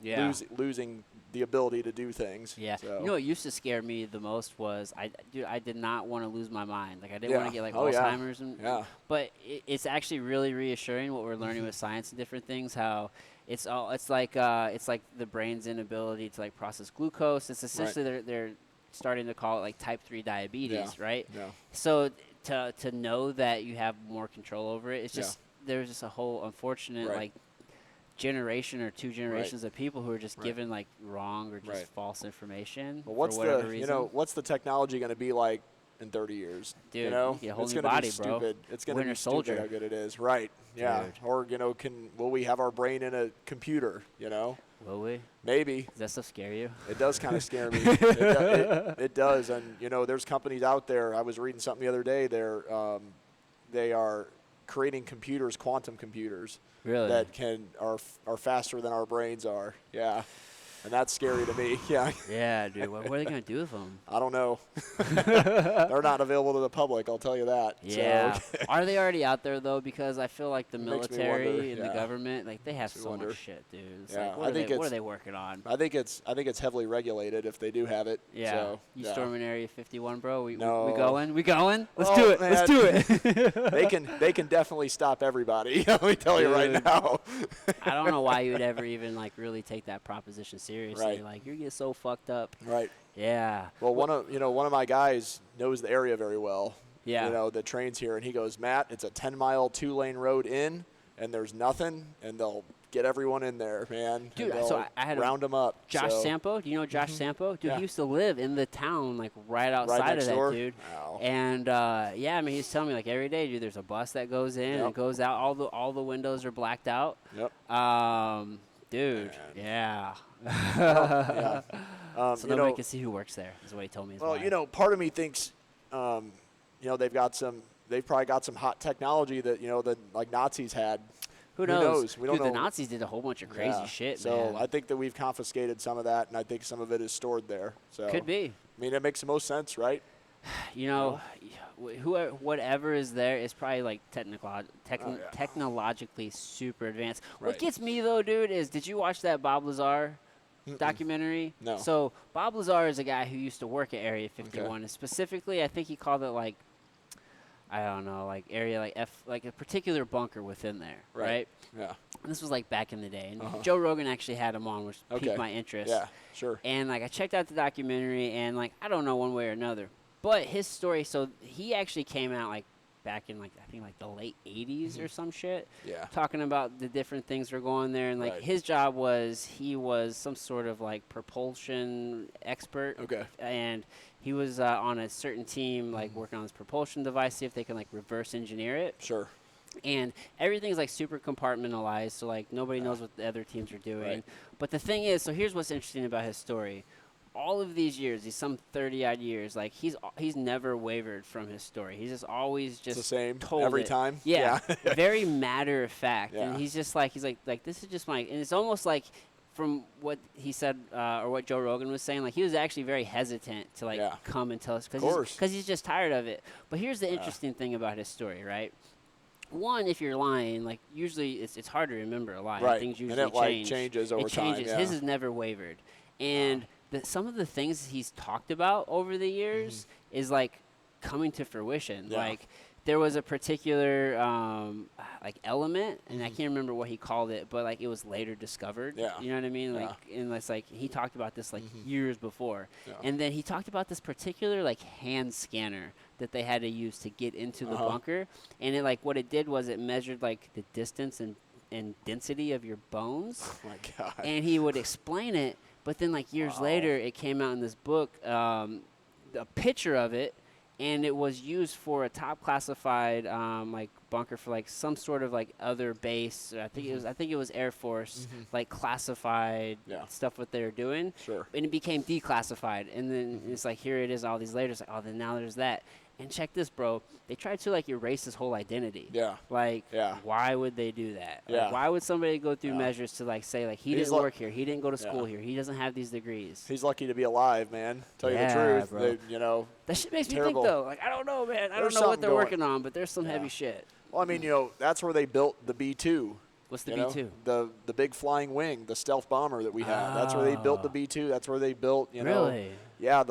losing the ability to do things. Yeah. So. You know what used to scare me the most was I did not want to lose my mind. Like I didn't want to get like Alzheimer's but it's actually really reassuring what we're learning with science and different things, how it's like the brain's inability to like process glucose. It's essentially they're starting to call it like type 3 diabetes, right? Yeah. So to know that you have more control over it, it's just there's just a whole unfortunate like generation or 2 generations of people who are just given like wrong or just false information. Well, what's for whatever reason. You know, what's the technology going to be like in 30 years? Dude, you know, get a whole it's new going to body, be stupid. bro. It's going to be stupid soldier. How good it is. Right. Yeah. Dude. Or, you know, will we have our brain in a computer, you know? Will we? Maybe. Does that stuff scare you? It does kind of scare me. It does. And, you know, there's companies out there. I was reading something the other day. They are creating computers, quantum computers, that are faster than our brains are. Yeah. And that's scary to me. Yeah. Yeah, dude. What are they going to do with them? I don't know. They're not available to the public, I'll tell you that. Yeah. So, Are they already out there, though? Because I feel like the military and the government, like, they have so much shit, dude. It's like, what are they working on? I think it's heavily regulated if they do have it. Yeah. So, you storming Area 51, bro? We going? We going? Let's do it. Man. Let's do it. They can definitely stop everybody. Let me tell you right now. I don't know why you would ever even, like, really take that proposition seriously. Right. Like, you get so fucked up. Right. Yeah. Well, one of my guys knows the area very well. Yeah. You know, that trains here, and he goes, Matt, it's a 10-mile 2-lane road in, and there's nothing, and they'll get everyone in there, man. Dude, so I had round them up. Josh Sampo, do you know Josh Sampo? Dude, he used to live in the town, like right outside of that, door? dude. Wow. And I mean, he's telling me like every day, dude, there's a bus that goes in and goes out. All the windows are blacked out. Yep. Dude, yeah. Yeah. So nobody can see who works there, is what he told me. Well, you know, part of me thinks, you know, they've probably got some hot technology that, you know, that like Nazis had. Who knows? We don't know. The Nazis did a whole bunch of crazy shit, so man. I think that we've confiscated some of that, and I think some of it is stored there. So could be. I mean, it makes the most sense, right? You know, whatever is there is probably like technologically super advanced. Right. What gets me though, dude, is did you watch that Bob Lazar documentary? No. So Bob Lazar is a guy who used to work at Area 51, and specifically, I think he called it like, I don't know, like area like a particular bunker within there, right? Yeah. And this was like back in the day, and Joe Rogan actually had him on, which piqued my interest. Yeah, sure. And like I checked out the documentary, and like I don't know one way or another, but his story. So he actually came out like back in like I think like the late 80s or some shit. Yeah. Talking about the different things that were going there, and like his job was he was some sort of like propulsion expert. Okay. And he was on a certain team like working on this propulsion device, see if they can like reverse engineer it. Sure. And everything's like super compartmentalized, so like nobody knows what the other teams are doing. Right. But the thing is, so here's what's interesting about his story. All of these years, these some 30-odd years, like he's never wavered from his story. He's just always just it's the same told every it. time. Yeah, very matter of fact. Yeah. And he's like this is just my. And it's almost like from what he said or what Joe Rogan was saying, like he was actually very hesitant to like come and tell us because he's just tired of it. But here's the interesting thing about his story, right? One, if you're lying, like usually it's hard to remember a lie. Right. Things usually and it like changes over time. Yeah. His has never wavered. And some of the things he's talked about over the years is like coming to fruition. Yeah. Like there was a particular like element, and I can't remember what he called it, but like it was later discovered. Yeah. You know what I mean? Like and it's like he talked about this like years before. Yeah. And then he talked about this particular like hand scanner that they had to use to get into the bunker. And it like what it did was it measured like the distance and density of your bones. Oh my God. And he would explain it, but then like years later it came out in this book, a picture of it, and it was used for a top classified like bunker for like some sort of like other base. I think it was Air Force like classified stuff what they were doing. Sure. And it became declassified, and then it's like here it is all these later. It's like then now there's that. And check this, bro. They tried to like erase his whole identity. Yeah. Like, why would they do that? Like, Yeah. why would somebody go through measures to like say like he didn't work here, he didn't go to school here, he doesn't have these degrees? He's lucky to be alive, man. Tell you the truth, bro. you know. That shit makes me think though. Like I don't know, man. I don't know what they're working on, but there's some heavy shit. Well, I mean, you know, that's where they built the B-2. What's the B-2? The big flying wing, the stealth bomber that we have. That's where they built the B-2. That's where they built, you know. Really? Yeah,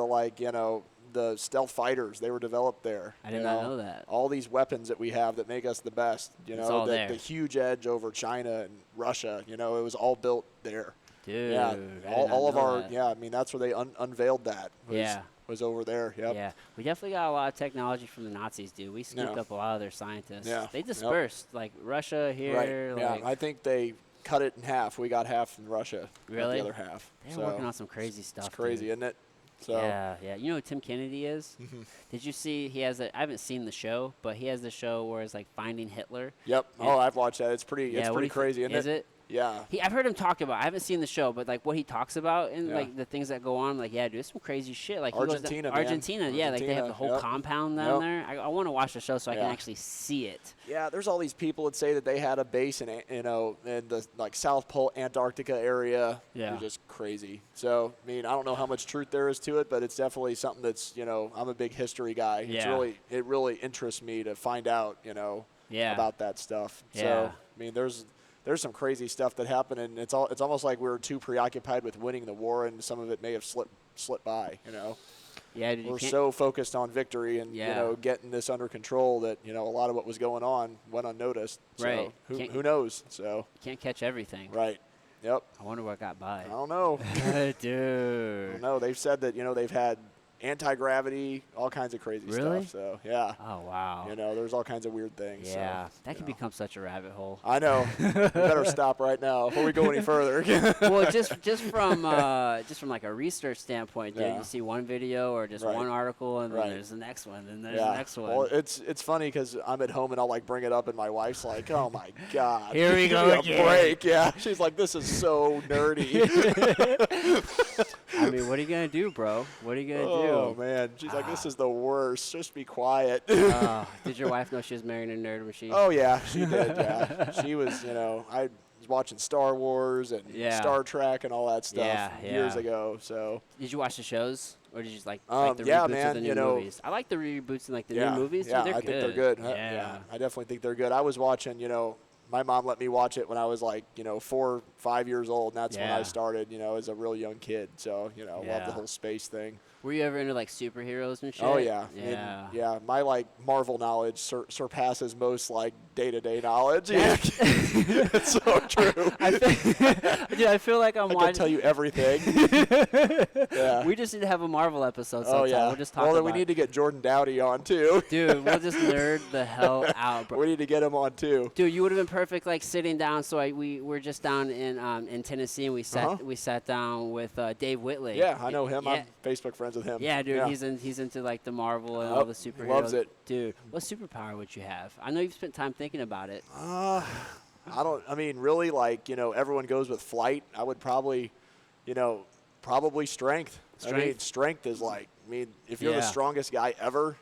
the stealth fighters, they were developed there. I did not know that. All these weapons that we have that make us the best, it's all there. The huge edge over China and Russia, you know, it was all built there. Dude, yeah, all of our, I mean, that's where they unveiled that. Was over there. Yep. Yeah, we definitely got a lot of technology from the Nazis, dude. We scooped up a lot of their scientists. Yeah. They dispersed, like Russia here. Right. Like, I think they cut it in half. We got half in Russia. Really? The other half. They're working on some crazy stuff. It's crazy, dude. isn't it? So. Yeah. You know who Tim Kennedy is? Did you see he has I haven't seen the show, but he has the show where it's like Finding Hitler. Yep. I've watched that. It's pretty crazy, isn't it? Is it? Yeah. I've heard him talk about. I haven't seen the show, but like what he talks about and like the things that go on, like dude, there's some crazy shit. Like Argentina, yeah, like they have the whole compound down there. I want to watch the show so I can actually see it. Yeah, there's all these people that say that they had a base in in the like South Pole Antarctica area. Yeah, they're just crazy. So I mean, I don't know how much truth there is to it, but it's definitely something that's I'm a big history guy. Yeah. It really interests me to find out about that stuff. Yeah. So I mean, there's some crazy stuff that happened, and it's almost like we were too preoccupied with winning the war, and some of it may have slipped by. Yeah, dude, we're so focused on victory and getting this under control that a lot of what was going on went unnoticed. Right. So who knows? So you can't catch everything. Right. Yep. I wonder what got by. I don't know. Dude. I don't know. They've said that they've had anti-gravity, all kinds of crazy stuff. So yeah. Oh wow. There's all kinds of weird things. Yeah, so, that could become such a rabbit hole. I know. We better stop right now before we go any further. Well, just from like a research standpoint, dude, you see one video or just one article, and then there's the next one, and there's the next one. Well, it's funny because I'm at home and I'll like bring it up, and my wife's like, "Oh my God, here we go again." Break. Yeah, she's like, "This is so nerdy." I mean, what are you gonna do, bro? What are you gonna do? Oh man, she's like, "This is the worst. Just be quiet." Did your wife know she was marrying a nerd? Was she? Oh yeah, she did. Yeah, she was. I was watching Star Wars and Star Trek and all that stuff years ago. So. Did you watch the shows, or did you just like the reboots of the new movies? I like the reboots and like the new movies. Yeah, dude, I think they're good. Yeah. I definitely think they're good. I was watching. My mom let me watch it when I was like, 4 or 5 years old, and that's when I started, as a real young kid. So, love the whole space thing. Were you ever into like superheroes and shit? Oh yeah, yeah. My like Marvel knowledge surpasses most like day-to-day knowledge. Yeah, it's so true. I feel like I can tell you everything. Yeah. We just need to have a Marvel episode sometime. Oh yeah. We'll just talk then we need to get Jordan Dowdy on too. Dude, we'll just nerd the hell out, bro. We need to get him on too. Dude, you would have been perfect like sitting down. So we were just down in Tennessee, and we sat down with Dave Whitley. Yeah, I know him. I'm Facebook friends friends with him. Yeah, dude, yeah. he's into like the Marvel and all the superheroes. Loves it. Dude, what superpower would you have? I know you've spent time thinking about it. I mean, really, like, everyone goes with flight. I would probably, probably strength. I mean, strength is like, if you're the strongest guy ever,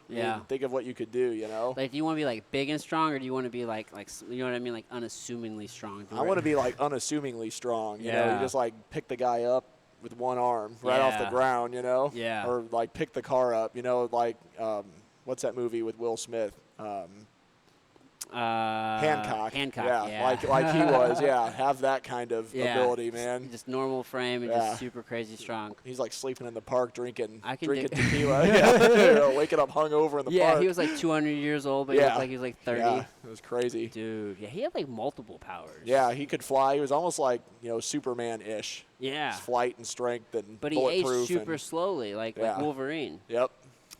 think of what you could do, Like, do you want to be, like, big and strong, or do you want to be, like you know what I mean, like, unassumingly strong? I want to be, like, unassumingly strong, you know? You just, like, pick the guy up with one arm right off the ground, Yeah. Or, like, pick the car up, like, what's that movie with Will Smith? Hancock. Yeah. Like he was, have that kind of ability, man. Just normal frame and just super ccrazy strong. He's like sleeping in the park drinking tequila. Waking up hungover in the park. Yeah, he was like 200 years old, but he looked like he was like 30. Yeah, it was crazy. Dude, he had like multiple powers. Yeah, he could fly. He was almost like, Superman-ish. Yeah. His flight and strength and But he aged super slowly, like Wolverine. Yep.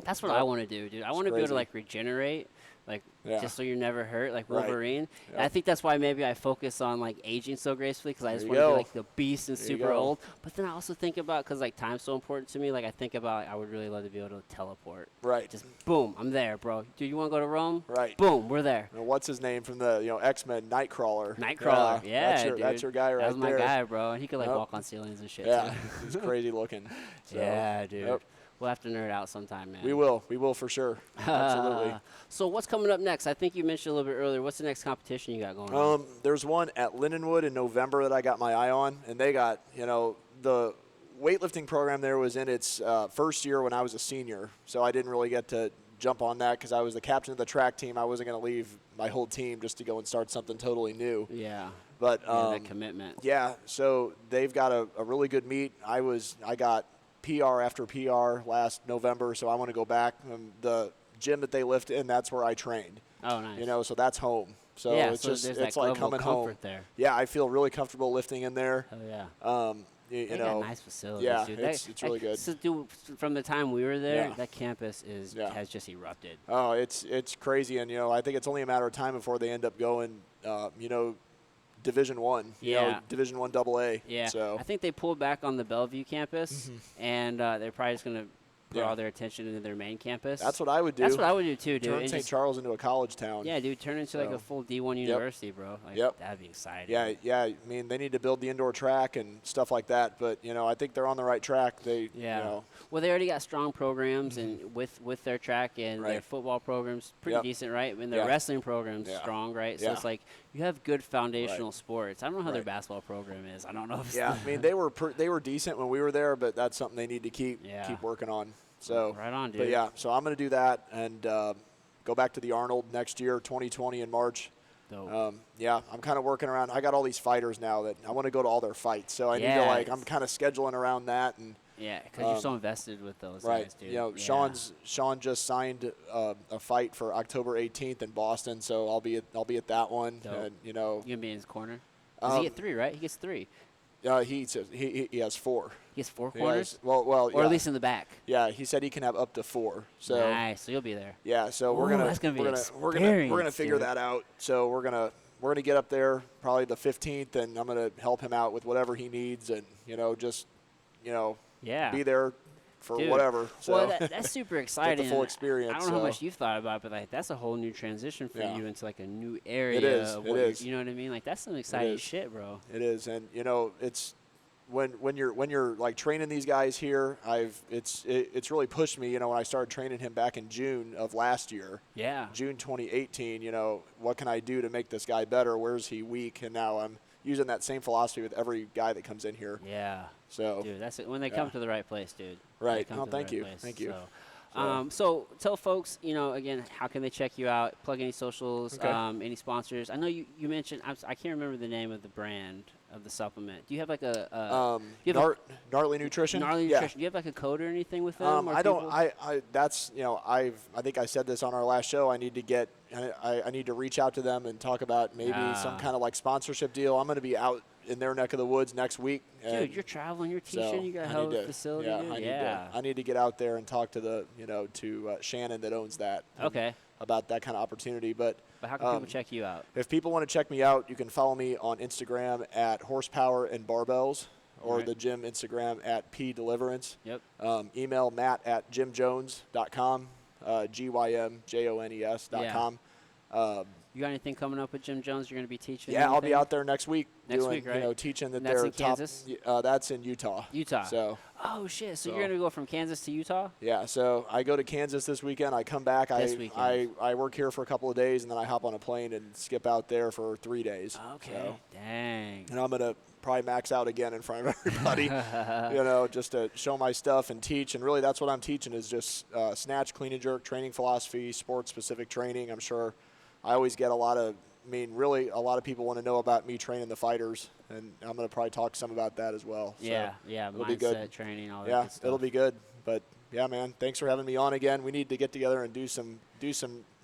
That's what I want to do, dude. I want to be able to like regenerate. Like, just so you're never hurt, like Wolverine. Right. Yep. And I think that's why maybe I focus on, like, aging so gracefully, because I just want to be, like, the beast and super old. But then I also think about, because, like, time's so important to me, like, I think about, like, I would really love to be able to teleport. Right. Just, boom, I'm there, bro. Dude, you want to go to Rome? Right. Boom, we're there. And what's his name from the, X-Men, Nightcrawler. Nightcrawler, dude. That's your guy right there. That's my guy, bro. And he could, like, walk on ceilings and shit, Yeah, too. he's crazy looking. So, yeah, dude. Yep. We'll have to nerd out sometime, man. We will for sure. Absolutely. So what's coming up next? I think you mentioned a little bit earlier. What's the next competition you got going on? There's one at Lindenwood in November that I got my eye on, and they got, the weightlifting program there was in its first year when I was a senior, so I didn't really get to jump on that because I was the captain of the track team. I wasn't going to leave my whole team just to go and start something totally new. Yeah. But that commitment. Yeah, so they've got a really good meet. I got PR after PR last November, so I want to go back. The gym that they lift in, that's where I trained. Oh, nice. So that's home. So it's like coming home. There. Yeah, I feel really comfortable lifting in there. Oh yeah. They got nice facilities. Yeah, dude. it's really good. So, dude, from the time we were there, that campus has just erupted. Oh, it's crazy, and I think it's only a matter of time before they end up going, Division I. Division I AA. Yeah. So I think they pulled back on the Bellevue campus, and they're probably just going to put all their attention into their main campus. That's what I would do. That's what I would do too, dude. Turn St. Charles into a college town. Yeah, dude. Turn into like a full D1 university, bro. Like, that'd be exciting. Yeah. I mean, they need to build the indoor track and stuff like that. But I think they're on the right track. Well, they already got strong programs, and with their track and their football programs, pretty decent, right? And their wrestling programs strong, right? So it's like you have good foundational sports. I don't know how their basketball program is. I don't know. If I mean, they were decent when we were there, but that's something they need to keep working on. So right on, dude. But so I'm going to do that and go back to the Arnold next year, 2020 in March. Dope. I'm kind of working around. I got all these fighters now that I want to go to all their fights. So I need to I'm kind of scheduling around that and. Yeah, because you're so invested with those guys, dude. Sean just signed a fight for October 18th in Boston, so I'll be at that one. Dope. And you gonna be in his corner? Does he get 3? Right, he gets 3. He has 4. He has 4 corners. Or at least in the back. Yeah, he said he can have up to 4. So nice. So you'll be there. Yeah. So we're gonna figure that out. So we're gonna get up there probably the 15th, and I'm gonna help him out with whatever he needs, and be there for whatever. So well, that's super exciting. Get the full experience. I don't know how much you've thought about it, but like that's a whole new transition for you into like a new area. It is. You know what I mean? Like that's some exciting shit, bro. It is, and it's when you're like training these guys here, it's really pushed me. When I started training him back in June of last year. Yeah. June 2018. What can I do to make this guy better? Where's he weak? And now I'm using that same philosophy with every guy that comes in here. Yeah. So, dude, that's it. When they come to the right place, dude. Right. Oh, thank you. Thank you. So tell folks, again, how can they check you out? Plug any socials, any sponsors. I know you mentioned, I can't remember the name of the brand of the supplement. Do you have like Gnarly Nutrition? Gnarly Nutrition. Do you have like a code or anything with them? I don't. I think I said this on our last show. I need to reach out to them and talk about maybe some kind of like sponsorship deal. I'm going to be out in their neck of the woods next week. Dude, you're traveling, you're teaching, you got a hell of a facility. I need to get out there and talk to to Shannon that owns that. Okay. About that kind of opportunity, but how can people check you out? If people want to check me out, you can follow me on Instagram at Horsepower and Barbells, or the gym Instagram at Deliverance. Yep. Email Matt at jimjones.com, GYMJONES.com. You got anything coming up with Jim Jones? You're going to be teaching? Yeah, I'll be out there next week. Next week, right? Teaching that and that's they're in Kansas? That's in Utah. So. Oh shit! So you're going to go from Kansas to Utah? Yeah. So I go to Kansas this weekend. I come back. I work here for a couple of days, and then I hop on a plane and skip out there for 3 days. Okay. So. Dang. And I'm gonna probably max out again in front of everybody, just to show my stuff and teach. And really, that's what I'm teaching is just snatch, clean and jerk training philosophy, sports-specific training. I'm sure I always get a lot of people want to know about me training the fighters, and I'm going to probably talk some about that as well. Yeah, so it'll be good. Training, all that good stuff. It'll be good. But yeah, man, thanks for having me on again. We need to get together and do some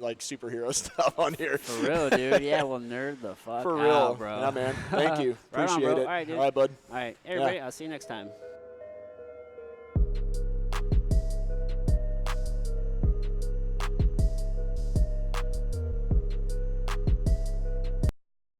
like superhero stuff on here. For real, dude. Yeah, we'll nerd the fuck for real, out, bro. Yeah, man. Thank you. Right Appreciate on, bro. it. All right, dude. All right, bud. All right, everybody. I'll see you next time.